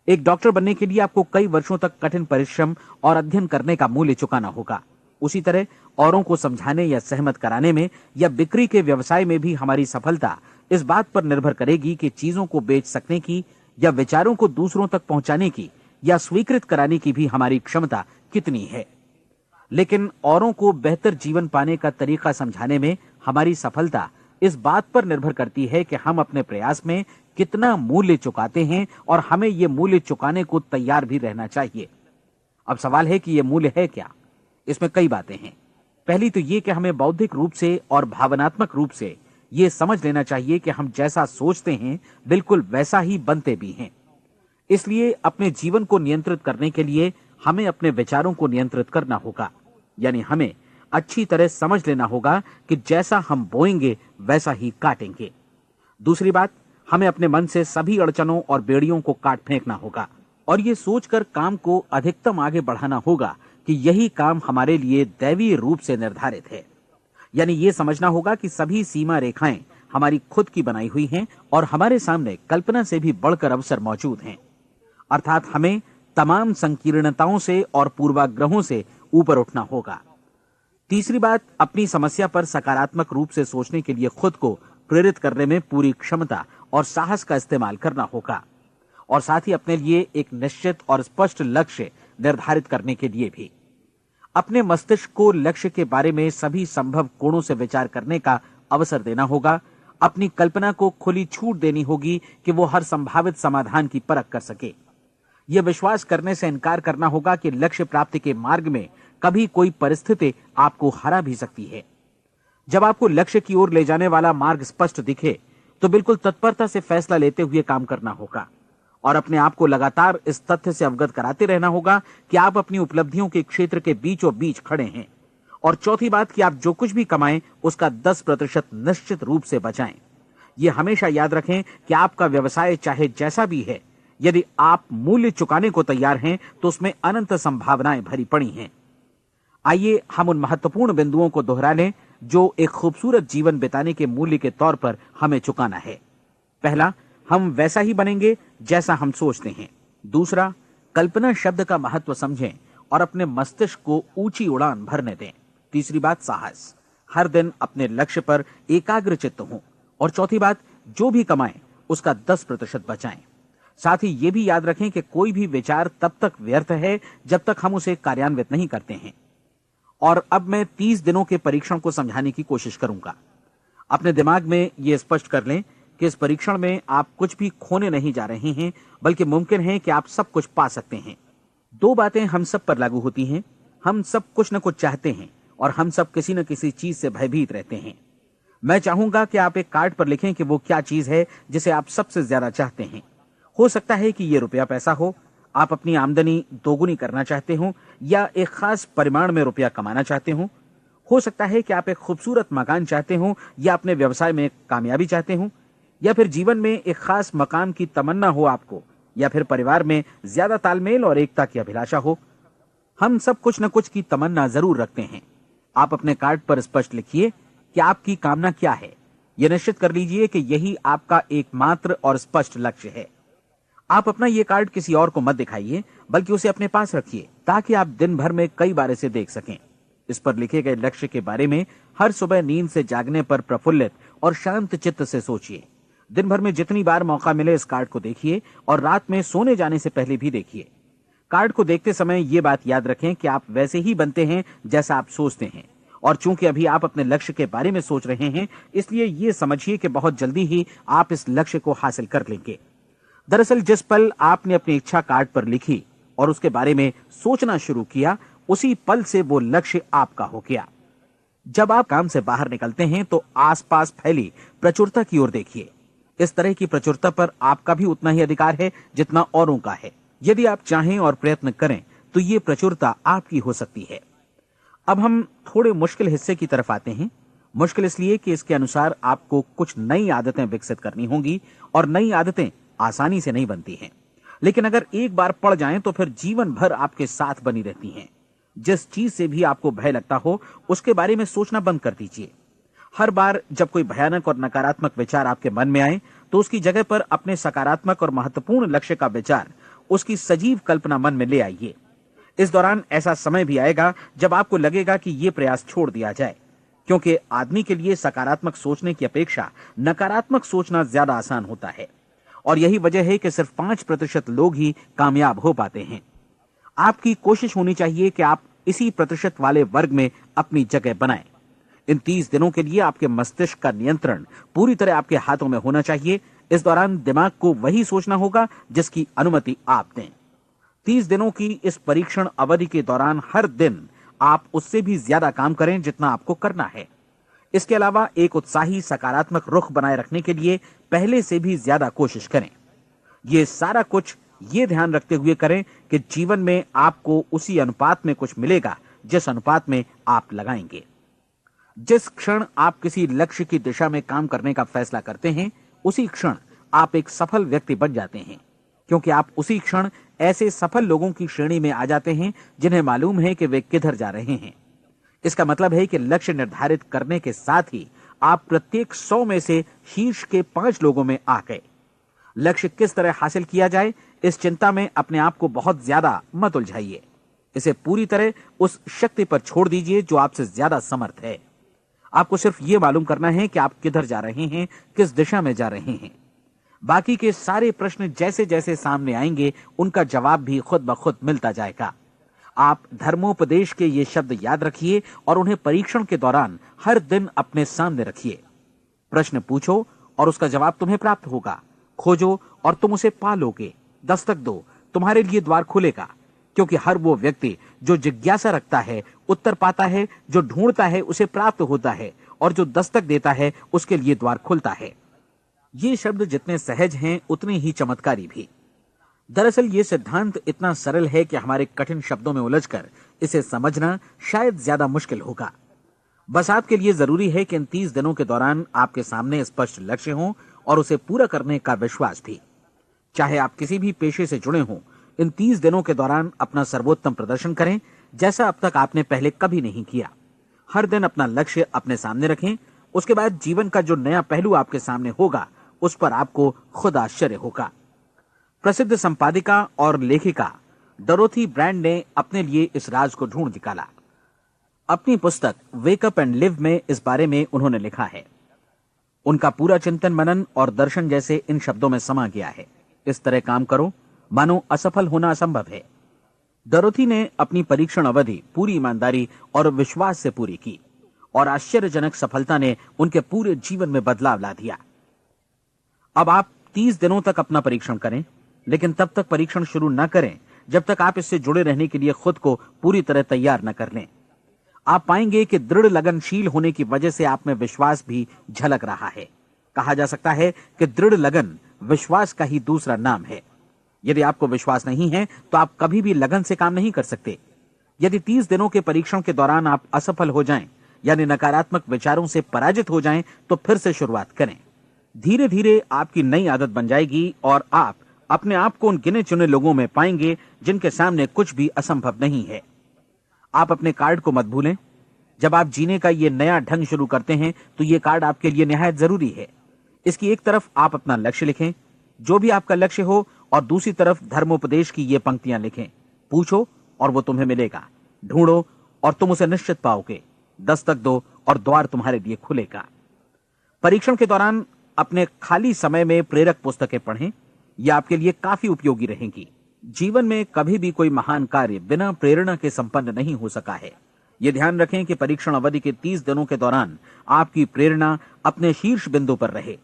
एक डॉक्टर बनने के लिए आपको कई वर्षों तक कठिन परिश्रम और अध्ययन करने का मूल्य चुकाना होगा। उसी तरह औरों को समझाने या सहमत कराने में या बिक्री के व्यवसाय में भी हमारी सफलता इस बात पर निर्भर करेगी कि चीजों को बेच सकने की या विचारों को दूसरों तक पहुंचाने की या स्वीकृत कराने की भी हमारी क्षमता कितनी है। लेकिन औरों को बेहतर जीवन पाने का तरीका समझाने में हमारी सफलता इस बात पर निर्भर करती है कि हम अपने प्रयास में कितना मूल्य चुकाते हैं और हमें यह मूल्य चुकाने को तैयार भी रहना चाहिए। अब सवाल है कि यह मूल्य है क्या? इसमें कई बातें हैं। पहली तो यह कि हमें बौद्धिक रूप से और भावनात्मक रूप से यह समझ लेना चाहिए कि हम जैसा सोचते हैं बिल्कुल वैसा ही बनते भी हैं। इसलिए अपने जीवन को नियंत्रित करने के लिए हमें अपने विचारों को नियंत्रित करना होगा। यानी हमें अच्छी तरह समझ लेना होगा कि जैसा हम बोएंगे वैसा ही काटेंगे। दूसरी बात, हमें अपने मन से सभी अड़चनों और बेड़ियों को काट फेंकना होगा और ये सोचकर काम को अधिकतम आगे बढ़ाना होगा कि यही काम हमारे लिए दैवीय रूप से निर्धारित है। यानी ये समझना होगा कि सभी सीमा रेखाएं हमारी खुद की बनाई हुई हैं और हमारे सामने कल्पना से भी बढ़कर अवसर मौजूद हैं। अर्थात हमें तमाम संकीर्णताओं से और पूर्वाग्रहों से ऊपर उठना होगा। तीसरी बात, अपनी समस्या पर सकारात्मक रूप से सोचने के लिए खुद को प्रेरित करने में पूरी क्षमता और साहस का इस्तेमाल करना होगा और साथ ही अपने लिए एक निश्चित और स्पष्ट लक्ष्य निर्धारित करने के लिए भी। अपने मस्तिष्क को लक्ष्य के बारे में सभी संभव कोणों से विचार करने का अवसर देना होगा। अपनी कल्पना को खुली छूट देनी होगी कि वो हर संभावित समाधान की परख कर सके। यह विश्वास करने से इनकार करना होगा कि लक्ष्य प्राप्ति के मार्ग में कभी कोई परिस्थिति आपको हरा भी सकती है। जब आपको लक्ष्य की ओर ले जाने वाला मार्ग स्पष्ट दिखे तो बिल्कुल तत्परता से फैसला लेते हुए काम करना होगा और अपने आप को लगातार इस तथ्य से अवगत कराते रहना होगा कि आप अपनी उपलब्धियों के क्षेत्र के बीचों बीच खड़े हैं। और चौथी बात कि आप जो कुछ भी कमाएं उसका 10% निश्चित रूप से बचाएं। यह हमेशा याद रखें कि आपका व्यवसाय चाहे जैसा भी है, यदि आप मूल्य चुकाने को तैयार हैं तो उसमें अनंत संभावनाएं भरी पड़ी हैं। आइए हम उन महत्वपूर्ण बिंदुओं को दोहरा लें जो एक खूबसूरत जीवन बिताने के मूल्य के तौर पर हमें चुकाना है। पहला, हम वैसा ही बनेंगे जैसा हम सोचते हैं। दूसरा, कल्पना शब्द का महत्व समझें और अपने मस्तिष्क को ऊंची उड़ान भरने दें। तीसरी बात, साहस, हर दिन अपने लक्ष्य पर एकाग्र चित्त हों। और चौथी बात, जो भी कमाएं उसका 10% बचाएं। साथ ही ये भी याद रखें कि कोई भी विचार तब तक व्यर्थ है जब तक हम उसे कार्यान्वित नहीं करते हैं। और अब मैं 30 दिनों के परीक्षण को समझाने की कोशिश करूंगा। अपने दिमाग में यह स्पष्ट कर लें कि इस परीक्षण में आप कुछ भी खोने नहीं जा रहे हैं, बल्कि मुमकिन है कि आप सब कुछ पा सकते हैं। 2 बातें हम सब पर लागू होती हैं। हम सब कुछ न कुछ चाहते हैं और हम सब किसी न किसी चीज से भयभीत रहते हैं। मैं चाहूंगा कि आप एक कार्ड पर लिखें कि वो क्या चीज है जिसे आप सबसे ज्यादा चाहते हैं। हो सकता है कि ये रुपया पैसा हो, आप अपनी आमदनी दोगुनी करना चाहते हो, या एक खास परिमाण में रुपया कमाना चाहते हो सकता है कि आप एक खूबसूरत मकान चाहते हो, या अपने व्यवसाय में कामयाबी चाहते हो, या फिर जीवन में एक खास मकाम की तमन्ना हो आपको, या फिर परिवार में ज्यादा तालमेल और एकता की अभिलाषा हो। हम सब कुछ न कुछ की तमन्ना जरूर रखते हैं। आप अपने कार्ड पर स्पष्ट लिखिए कि आपकी कामना क्या है। यह निश्चित कर लीजिए कि यही आपका एकमात्र और स्पष्ट लक्ष्य है। आप अपना यह कार्ड किसी और को मत दिखाइए, बल्कि उसे अपने पास रखिए ताकि आप दिन भर में कई बार इसे देख सकें। इस पर लिखे गए लक्ष्य के बारे में हर सुबह नींद से जागने पर प्रफुल्लित और शांत चित्त से सोचिए। दिन भर में जितनी बार मौका मिले इस कार्ड को देखिए और रात में सोने जाने से पहले भी देखिए। कार्ड को देखते समय ये बात याद रखें कि आप वैसे ही बनते हैं जैसा आप सोचते हैं। और चूंकि अभी आप अपने लक्ष्य के बारे में सोच रहे हैं, इसलिए ये समझिए कि बहुत जल्दी ही आप इस लक्ष्य को हासिल कर लेंगे। दरअसल जिस पल आपने अपनी इच्छा कार्ड पर लिखी और उसके बारे में सोचना शुरू किया, उसी पल से वो लक्ष्य आपका हो गया। जब आप काम से बाहर निकलते हैं तो आसपास फैली प्रचुरता की ओर देखिए। इस तरह की प्रचुरता पर आपका भी उतना ही अधिकार है जितना औरों का है। यदि आप चाहें और प्रयत्न करें तो ये प्रचुरता आपकी हो सकती है। अब हम थोड़े मुश्किल हिस्से की तरफ आते हैं। मुश्किल इसलिए कि इसके अनुसार आपको कुछ नई आदतें विकसित करनी होंगी, और नई आदतें आसानी से नहीं बनती हैं, लेकिन अगर एक बार पड़ जाएं तो फिर जीवन भर आपके साथ बनी रहती हैं। जिस चीज से भी आपको भय लगता हो उसके बारे में सोचना बंद कर दीजिए। हर बार जब कोई भयानक और नकारात्मक विचार आपके मन में आए तो उसकी जगह पर अपने सकारात्मक और महत्वपूर्ण लक्ष्य का विचार, उसकी सजीव कल्पना मन में ले आइए। इस दौरान ऐसा समय भी आएगा जब आपको लगेगा कि ये प्रयास छोड़ दिया जाए, क्योंकि आदमी के लिए सकारात्मक सोचने की अपेक्षा नकारात्मक सोचना ज्यादा आसान होता है। और यही वजह है कि सिर्फ 5% लोग ही कामयाब हो पाते हैं। आपकी कोशिश होनी चाहिए कि आप इसी प्रतिशत वाले वर्ग में अपनी जगह बनाएं। इन 30 दिनों के लिए आपके मस्तिष्क का नियंत्रण पूरी तरह आपके हाथों में होना चाहिए। इस दौरान दिमाग को वही सोचना होगा जिसकी अनुमति आप दें। 30 दिनों की इस परीक्षण अवधि के दौरान हर दिन आप उससे भी ज्यादा काम करें जितना आपको करना है। इसके अलावा एक उत्साही सकारात्मक रुख बनाए रखने के लिए पहले से भी ज्यादा कोशिश करें। ये सारा कुछ ये ध्यान रखते हुए करें कि जीवन में आपको उसी अनुपात में कुछ मिलेगा जिस अनुपात में आप लगाएंगे। जिस क्षण आप किसी लक्ष्य की दिशा में काम करने का फैसला करते हैं, उसी क्षण आप एक सफल व्यक्ति बन जाते हैं, क्योंकि आप उसी क्षण ऐसे सफल लोगों की श्रेणी में आ जाते हैं जिन्हें मालूम है कि वे किधर जा रहे हैं। इसका मतलब है कि लक्ष्य निर्धारित करने के साथ ही आप प्रत्येक 100 में से शीर्ष के 5 लोगों में आ गए। लक्ष्य किस तरह हासिल किया जाए, इस चिंता में अपने आप को बहुत ज्यादा मत उलझाइए। इसे पूरी तरह उस शक्ति पर छोड़ दीजिए जो आपसे ज्यादा समर्थ है। आपको सिर्फ ये मालूम करना है कि आप किधर जा रहे हैं, किस दिशा में जा रहे हैं। बाकी के सारे प्रश्न जैसे जैसे सामने आएंगे उनका जवाब भी खुद ब खुद मिलता जाएगा। आप धर्मोपदेश के ये शब्द याद रखिए और उन्हें परीक्षण के दौरान हर दिन अपने सामने रखिए। प्रश्न पूछो और उसका जवाब तुम्हें प्राप्त होगा। खोजो और तुम उसे पा लोगे। दस्तक दो, तुम्हारे लिए द्वार खुलेगा, क्योंकि हर वो व्यक्ति जो जिज्ञासा रखता है उत्तर पाता है, जो ढूंढता है उसे प्राप्त होता है, और जो दस्तक देता है उसके लिए द्वार खुलता है। ये शब्द जितने सहज हैं उतने ही चमत्कारी भी। दरअसल ये सिद्धांत इतना सरल है कि हमारे कठिन शब्दों में उलझकर इसे समझना शायद ज्यादा मुश्किल होगा। बस आपके लिए जरूरी है कि इन 30 दिनों के दौरान आपके सामने स्पष्ट लक्ष्य हो और उसे पूरा करने का विश्वास भी। चाहे आप किसी भी पेशे से जुड़े हों, इन 30 दिनों के दौरान अपना सर्वोत्तम प्रदर्शन करें, जैसा अब तक आपने पहले कभी नहीं किया। हर दिन अपना लक्ष्य अपने सामने रखें। उसके बाद जीवन का जो नया पहलू आपके सामने होगा उस पर आपको खुद आश्चर्य होगा। प्रसिद्ध संपादिका और लेखिका डोरोथी ब्रैंड ने अपने लिए इस राज को ढूंढ निकाला। अपनी पुस्तक वेक अप एंड लिव में इस बारे में उन्होंने लिखा है। उनका पूरा चिंतन मनन और दर्शन जैसे इन शब्दों में समा गया है। इस तरह काम करो मानो असफल होना असंभव है। डोरोथी ने अपनी परीक्षण अवधि पूरी ईमानदारी और विश्वास से पूरी की और आश्चर्यजनक सफलता ने उनके पूरे जीवन में बदलाव ला दिया। अब आप 30 दिनों तक अपना परीक्षण करें, लेकिन तब तक परीक्षण शुरू न करें जब तक आप इससे जुड़े रहने के लिए खुद को पूरी तरह तैयार न कर लें। आप पाएंगे कि दृढ़ लगनशील होने की वजह से आप में विश्वास भी झलक रहा है। कहा जा सकता है कि दृढ़ लगन विश्वास का ही दूसरा नाम है। यदि आपको विश्वास नहीं है तो आप कभी भी लगन से काम नहीं कर सकते। यदि 30 दिनों के परीक्षण के दौरान आप असफल हो जाएं, यानी नकारात्मक विचारों से पराजित हो जाएं, तो फिर से शुरुआत करें। धीरे धीरे आपकी नई आदत बन जाएगी और आप अपने आप को उन गिने चुने लोगों में पाएंगे जिनके सामने कुछ भी असंभव नहीं है। आप अपने कार्ड को मत भूलें। जब आप जीने का ये नया ढंग शुरू करते हैं तो ये कार्ड आपके लिए निहायत जरूरी है। इसकी एक तरफ आप अपना लक्ष्य लिखें, जो भी आपका लक्ष्य हो, और दूसरी तरफ धर्मोपदेश की ये पंक्तियां लिखें। पूछो और वो तुम्हें मिलेगा, ढूंढो और तुम उसे निश्चित पाओगे, दस्तक दो और द्वार तुम्हारे लिए खुलेगा। परीक्षण के दौरान अपने खाली समय में प्रेरक पुस्तकें पढ़ें। यह आपके लिए काफी उपयोगी रहेंगी। जीवन में कभी भी कोई महान कार्य बिना प्रेरणा के संपन्न नहीं हो सका है। यह ध्यान रखें कि परीक्षण अवधि के 30 दिनों के दौरान आपकी प्रेरणा अपने शीर्ष बिंदु पर रहे।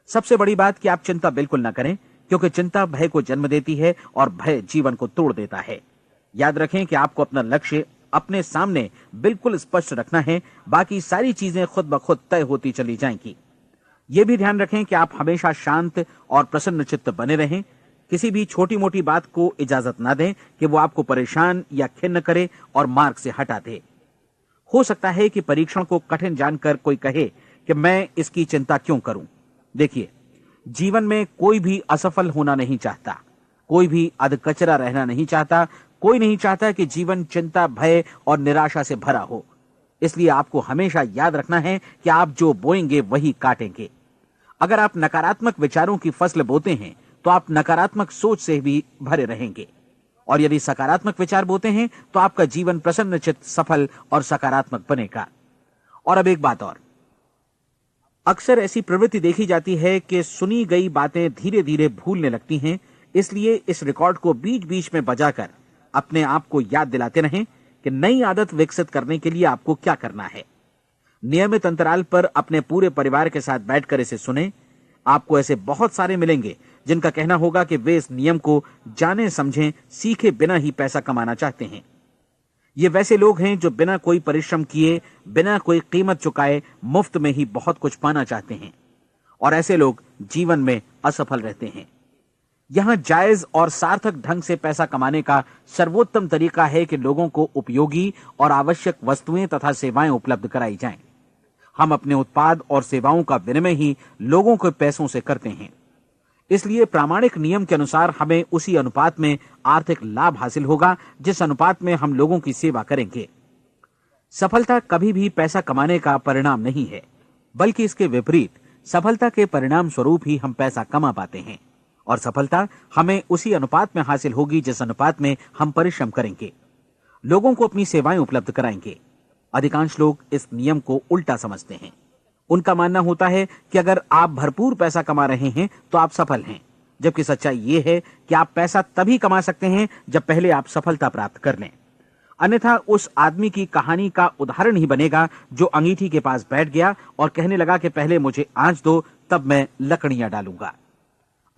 सबसे बड़ी बात कि आप चिंता बिल्कुल न करें, क्योंकि चिंता भय को जन्म देती है और भय जीवन को तोड़ देता है। याद रखें कि आपको अपना लक्ष्य अपने सामने बिल्कुल स्पष्ट रखना है, बाकी सारी चीजें खुद ब खुद तय होती चली जाएंगी। यह भी ध्यान रखें कि आप हमेशा शांत और प्रसन्न चित्त बने रहें। किसी भी छोटी मोटी बात को इजाजत ना दें कि वो आपको परेशान या खिन्न करे और मार्ग से हटा दे। हो सकता है कि परीक्षण को कठिन जानकर कोई कहे कि मैं इसकी चिंता क्यों करूं। देखिए, जीवन में कोई भी असफल होना नहीं चाहता, कोई भी अधकचरा रहना नहीं चाहता, कोई नहीं चाहता कि जीवन चिंता, भय और निराशा से भरा हो। इसलिए आपको हमेशा याद रखना है कि आप जो बोएंगे वही काटेंगे। अगर आप नकारात्मक विचारों की फसल बोते हैं तो आप नकारात्मक सोच से भी भरे रहेंगे, और यदि सकारात्मक विचार बोते हैं तो आपका जीवन प्रसन्नचित्त, सफल और सकारात्मक बनेगा। और अब एक बात और, अक्सर ऐसी प्रवृत्ति देखी जाती है कि सुनी गई बातें धीरे धीरे भूलने लगती हैं। इसलिए इस रिकॉर्ड को बीच बीच में बजाकर अपने आप को याद दिलाते रहें कि नई आदत विकसित करने के लिए आपको क्या करना है। नियमित अंतराल पर अपने पूरे परिवार के साथ बैठकर इसे सुनें। आपको ऐसे बहुत सारे मिलेंगे जिनका कहना होगा कि वे इस नियम को जाने समझें सीखे बिना ही पैसा कमाना चाहते हैं। ये वैसे लोग हैं जो बिना कोई परिश्रम किए, बिना कोई कीमत चुकाए मुफ्त में ही बहुत कुछ पाना चाहते हैं, और ऐसे लोग जीवन में असफल रहते हैं। यहां जायज और सार्थक ढंग से पैसा कमाने का सर्वोत्तम तरीका है कि लोगों को उपयोगी और आवश्यक वस्तुएं तथा सेवाएं उपलब्ध कराई जाएं। हम अपने उत्पाद और सेवाओं का विनिमय ही लोगों के पैसों से करते हैं। इसलिए प्रामाणिक नियम के अनुसार हमें उसी अनुपात में आर्थिक लाभ हासिल होगा जिस अनुपात में हम लोगों की सेवा करेंगे। सफलता कभी भी पैसा कमाने का परिणाम नहीं है, बल्कि इसके विपरीत सफलता के परिणाम स्वरूप ही हम पैसा कमा पाते हैं, और सफलता हमें उसी अनुपात में हासिल होगी जिस अनुपात में हम परिश्रम करेंगे, लोगों को अपनी सेवाएं उपलब्ध कराएंगे। अधिकांश लोग इस नियम को उल्टा समझते हैं। उनका मानना होता है कि अगर आप भरपूर पैसा कमा रहे हैं तो आप सफल हैं, जबकि सच्चाई ये है कि आप पैसा तभी कमा सकते हैं जब पहले आप सफलता प्राप्त कर लें। अन्यथा उस आदमी की कहानी का उदाहरण ही बनेगा जो अंगीठी के पास बैठ गया और कहने लगा कि पहले मुझे आंच दो, तब मैं लकड़ियां डालूंगा।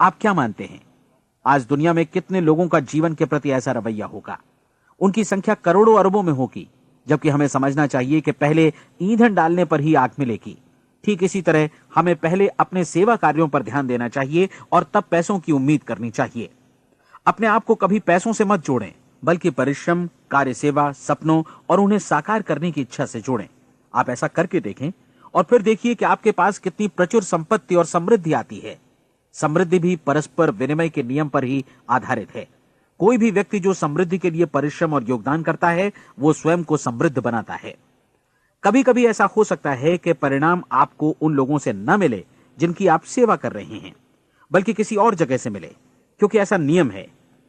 आप क्या मानते हैं, आज दुनिया में कितने लोगों का जीवन के प्रति ऐसा रवैया होगा? उनकी संख्या करोड़ों अरबों में होगी, जबकि हमें समझना चाहिए कि पहले ईंधन डालने पर ही आग मिलेगी। ठीक इसी तरह हमें पहले अपने सेवा कार्यों पर ध्यान देना चाहिए और तब पैसों की उम्मीद करनी चाहिए। अपने आप को कभी पैसों से मत जोड़ें, बल्कि परिश्रम, कार्य सेवा, सपनों और उन्हें साकार करने की इच्छा से जोड़ें। आप ऐसा करके देखें और फिर देखिए कि आपके पास कितनी प्रचुर संपत्ति और समृद्धि आती है। समृद्धि भी परस्पर विनिमय के नियम पर ही आधारित है। कोई भी व्यक्ति जो समृद्धि के लिए परिश्रम और योगदान करता है वो स्वयं को समृद्ध बनाता है। कभी कभी ऐसा हो सकता है कि परिणाम आपको उन लोगों से न मिले जिनकी आप सेवा कर रहे हैं, बल्कि किसी और जगह से मिले, क्योंकि ऐसा नियम है,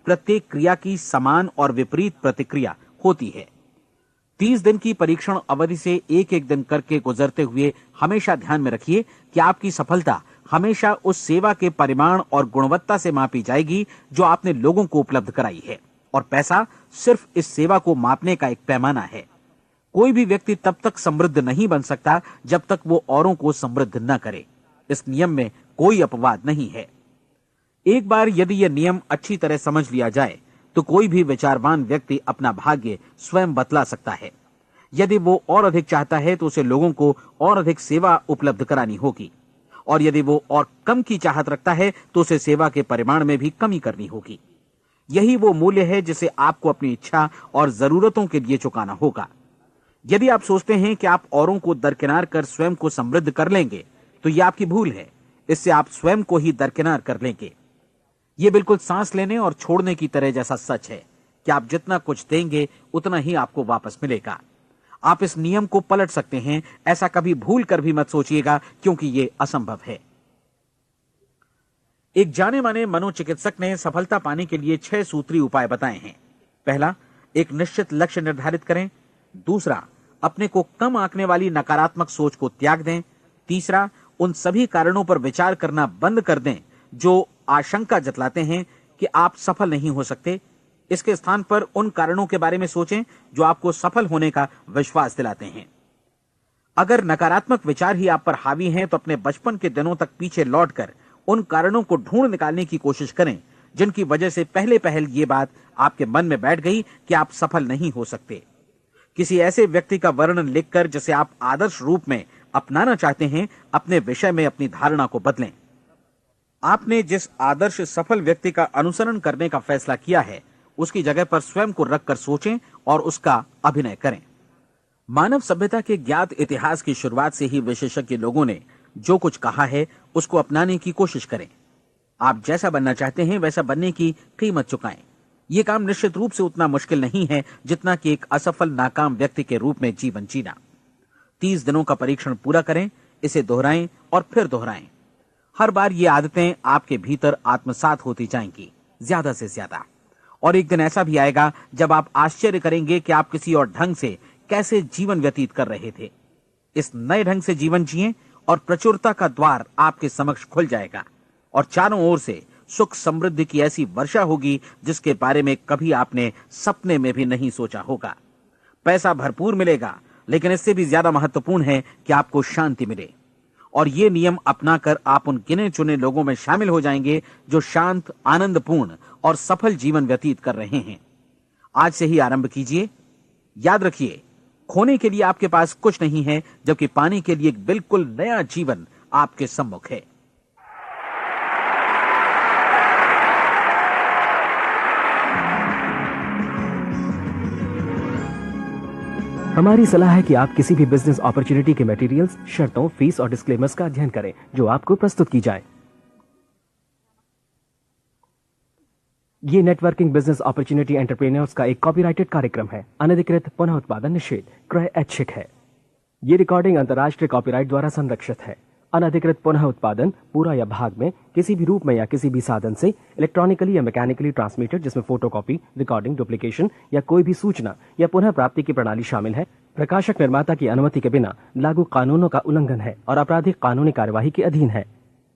प्रत्येक क्रिया की समान और विपरीत प्रतिक्रिया होती है। 30 दिन की परीक्षण अवधि से एक एक दिन करके गुजरते हुए हमेशा ध्यान में रखिए कि आपकी सफलता हमेशा उस सेवा के परिमाण और गुणवत्ता से मापी जाएगी जो आपने लोगों को उपलब्ध कराई है, और पैसा सिर्फ इस सेवा को मापने का एक पैमाना है। कोई भी व्यक्ति तब तक समृद्ध नहीं बन सकता जब तक वो औरों को समृद्ध न करे। इस नियम में कोई अपवाद नहीं है। एक बार यदि यह नियम अच्छी तरह समझ लिया जाए तो कोई भी विचारवान व्यक्ति अपना भाग्य स्वयं बतला सकता है। यदि वो और अधिक चाहता है तो उसे लोगों को और अधिक सेवा उपलब्ध करानी होगी, और यदि वो और कम की चाहत रखता है तो उसे सेवा के परिमाण में भी कमी करनी होगी। यही वो मूल्य है जिसे आपको अपनी इच्छा और जरूरतों के लिए चुकाना होगा। यदि आप सोचते हैं कि आप औरों को दरकिनार कर स्वयं को समृद्ध कर लेंगे तो यह आपकी भूल है। इससे आप स्वयं को ही दरकिनार कर लेंगे। यह बिल्कुल सांस लेने और छोड़ने की तरह जैसा सच है कि आप जितना कुछ देंगे उतना ही आपको वापस मिलेगा। आप इस नियम को पलट सकते हैं, ऐसा कभी भूल कर भी मत सोचिएगा, क्योंकि यह असंभव है। एक जाने माने मनोचिकित्सक ने सफलता पाने के लिए 6 सूत्री उपाय बताए हैं। पहला, एक निश्चित लक्ष्य निर्धारित करें। दूसरा, अपने को कम आंकने वाली नकारात्मक सोच को त्याग दें। तीसरा, उन सभी कारणों पर विचार करना बंद कर दें जो आशंका जतलाते हैं कि आप सफल नहीं हो सकते। इसके स्थान पर उन कारणों के बारे में सोचें जो आपको सफल होने का विश्वास दिलाते हैं। अगर नकारात्मक विचार ही आप पर हावी हैं तो अपने बचपन के दिनों तक पीछे लौटकर उन कारणों को ढूंढ निकालने की कोशिश करें जिनकी वजह से पहले पहल ये बात आपके मन में बैठ गई कि आप सफल नहीं हो सकते। किसी ऐसे व्यक्ति का वर्णन लिखकर जिसे आप आदर्श रूप में अपनाना चाहते हैं, अपने विषय में अपनी धारणा को बदलें। आपने जिस आदर्श सफल व्यक्ति का अनुसरण करने का फैसला किया है उसकी जगह पर स्वयं को रखकर सोचें और उसका अभिनय करें। मानव सभ्यता के ज्ञात इतिहास की शुरुआत से ही विशेषज्ञ लोगों ने जो कुछ कहा है उसको अपनाने की कोशिश करें। आप जैसा बनना चाहते हैं वैसा बनने की कीमत चुकाएं। यह काम निश्चित रूप से उतना मुश्किल नहीं है जितना कि एक असफल नाकाम व्यक्ति के रूप में जीवन जीना। 30 दिनों का परीक्षण पूरा करें, इसे दोहराएं और फिर दोहराएं। हर बार ये आदतें आपके भीतर आत्मसात होती जाएंगी, ज्यादा से ज्यादा। और एक दिन ऐसा भी आएगा जब आप आश्चर्य करेंगे कि आप किसी और ढंग से कैसे जीवन व्यतीत कर रहे थे। इस नए ढंग से जीवन जिएं और प्रचुरता का द्वार आपके समक्ष खुल जाएगा और चारों ओर से सुख समृद्धि की ऐसी वर्षा होगी जिसके बारे में कभी आपने सपने में भी नहीं सोचा होगा। पैसा भरपूर मिलेगा, लेकिन इससे भी ज्यादा महत्वपूर्ण है कि आपको शांति मिले। और ये नियम अपनाकर आप उन गिने चुने लोगों में शामिल हो जाएंगे जो शांत, आनंदपूर्ण और सफल जीवन व्यतीत कर रहे हैं। आज से ही आरंभ कीजिए। याद रखिए, खोने के लिए आपके पास कुछ नहीं है, जबकि पाने के लिए एक बिल्कुल नया जीवन आपके सम्मुख है। हमारी सलाह है कि आप किसी भी बिजनेस अपॉर्चुनिटी के मटेरियल्स, शर्तों, फीस और डिस्क्लेमर्स का अध्ययन करें जो आपको प्रस्तुत की जाए। ये नेटवर्किंग बिजनेस अपॉर्चुनिटी एंटरप्रेन्योर्स का एक कॉपीराइटेड कार्यक्रम है। अनधिकृत पुनः उत्पादन निषेध, क्रय ऐच्छिक है। ये रिकॉर्डिंग अंतर्राष्ट्रीय कॉपीराइट द्वारा संरक्षित है। अनधिकृत पुनः उत्पादन पूरा या भाग में किसी भी रूप में या किसी भी साधन से इलेक्ट्रॉनिकली या मैकेनिकली ट्रांसमिटेड, जिसमें फोटोकॉपी, रिकॉर्डिंग, डुप्लीकेशन या कोई भी सूचना या पुनः प्राप्ति की प्रणाली शामिल है, प्रकाशक निर्माता की अनुमति के बिना लागू कानूनों का उल्लंघन है और आपराधिक कानूनी कार्यवाही के अधीन है।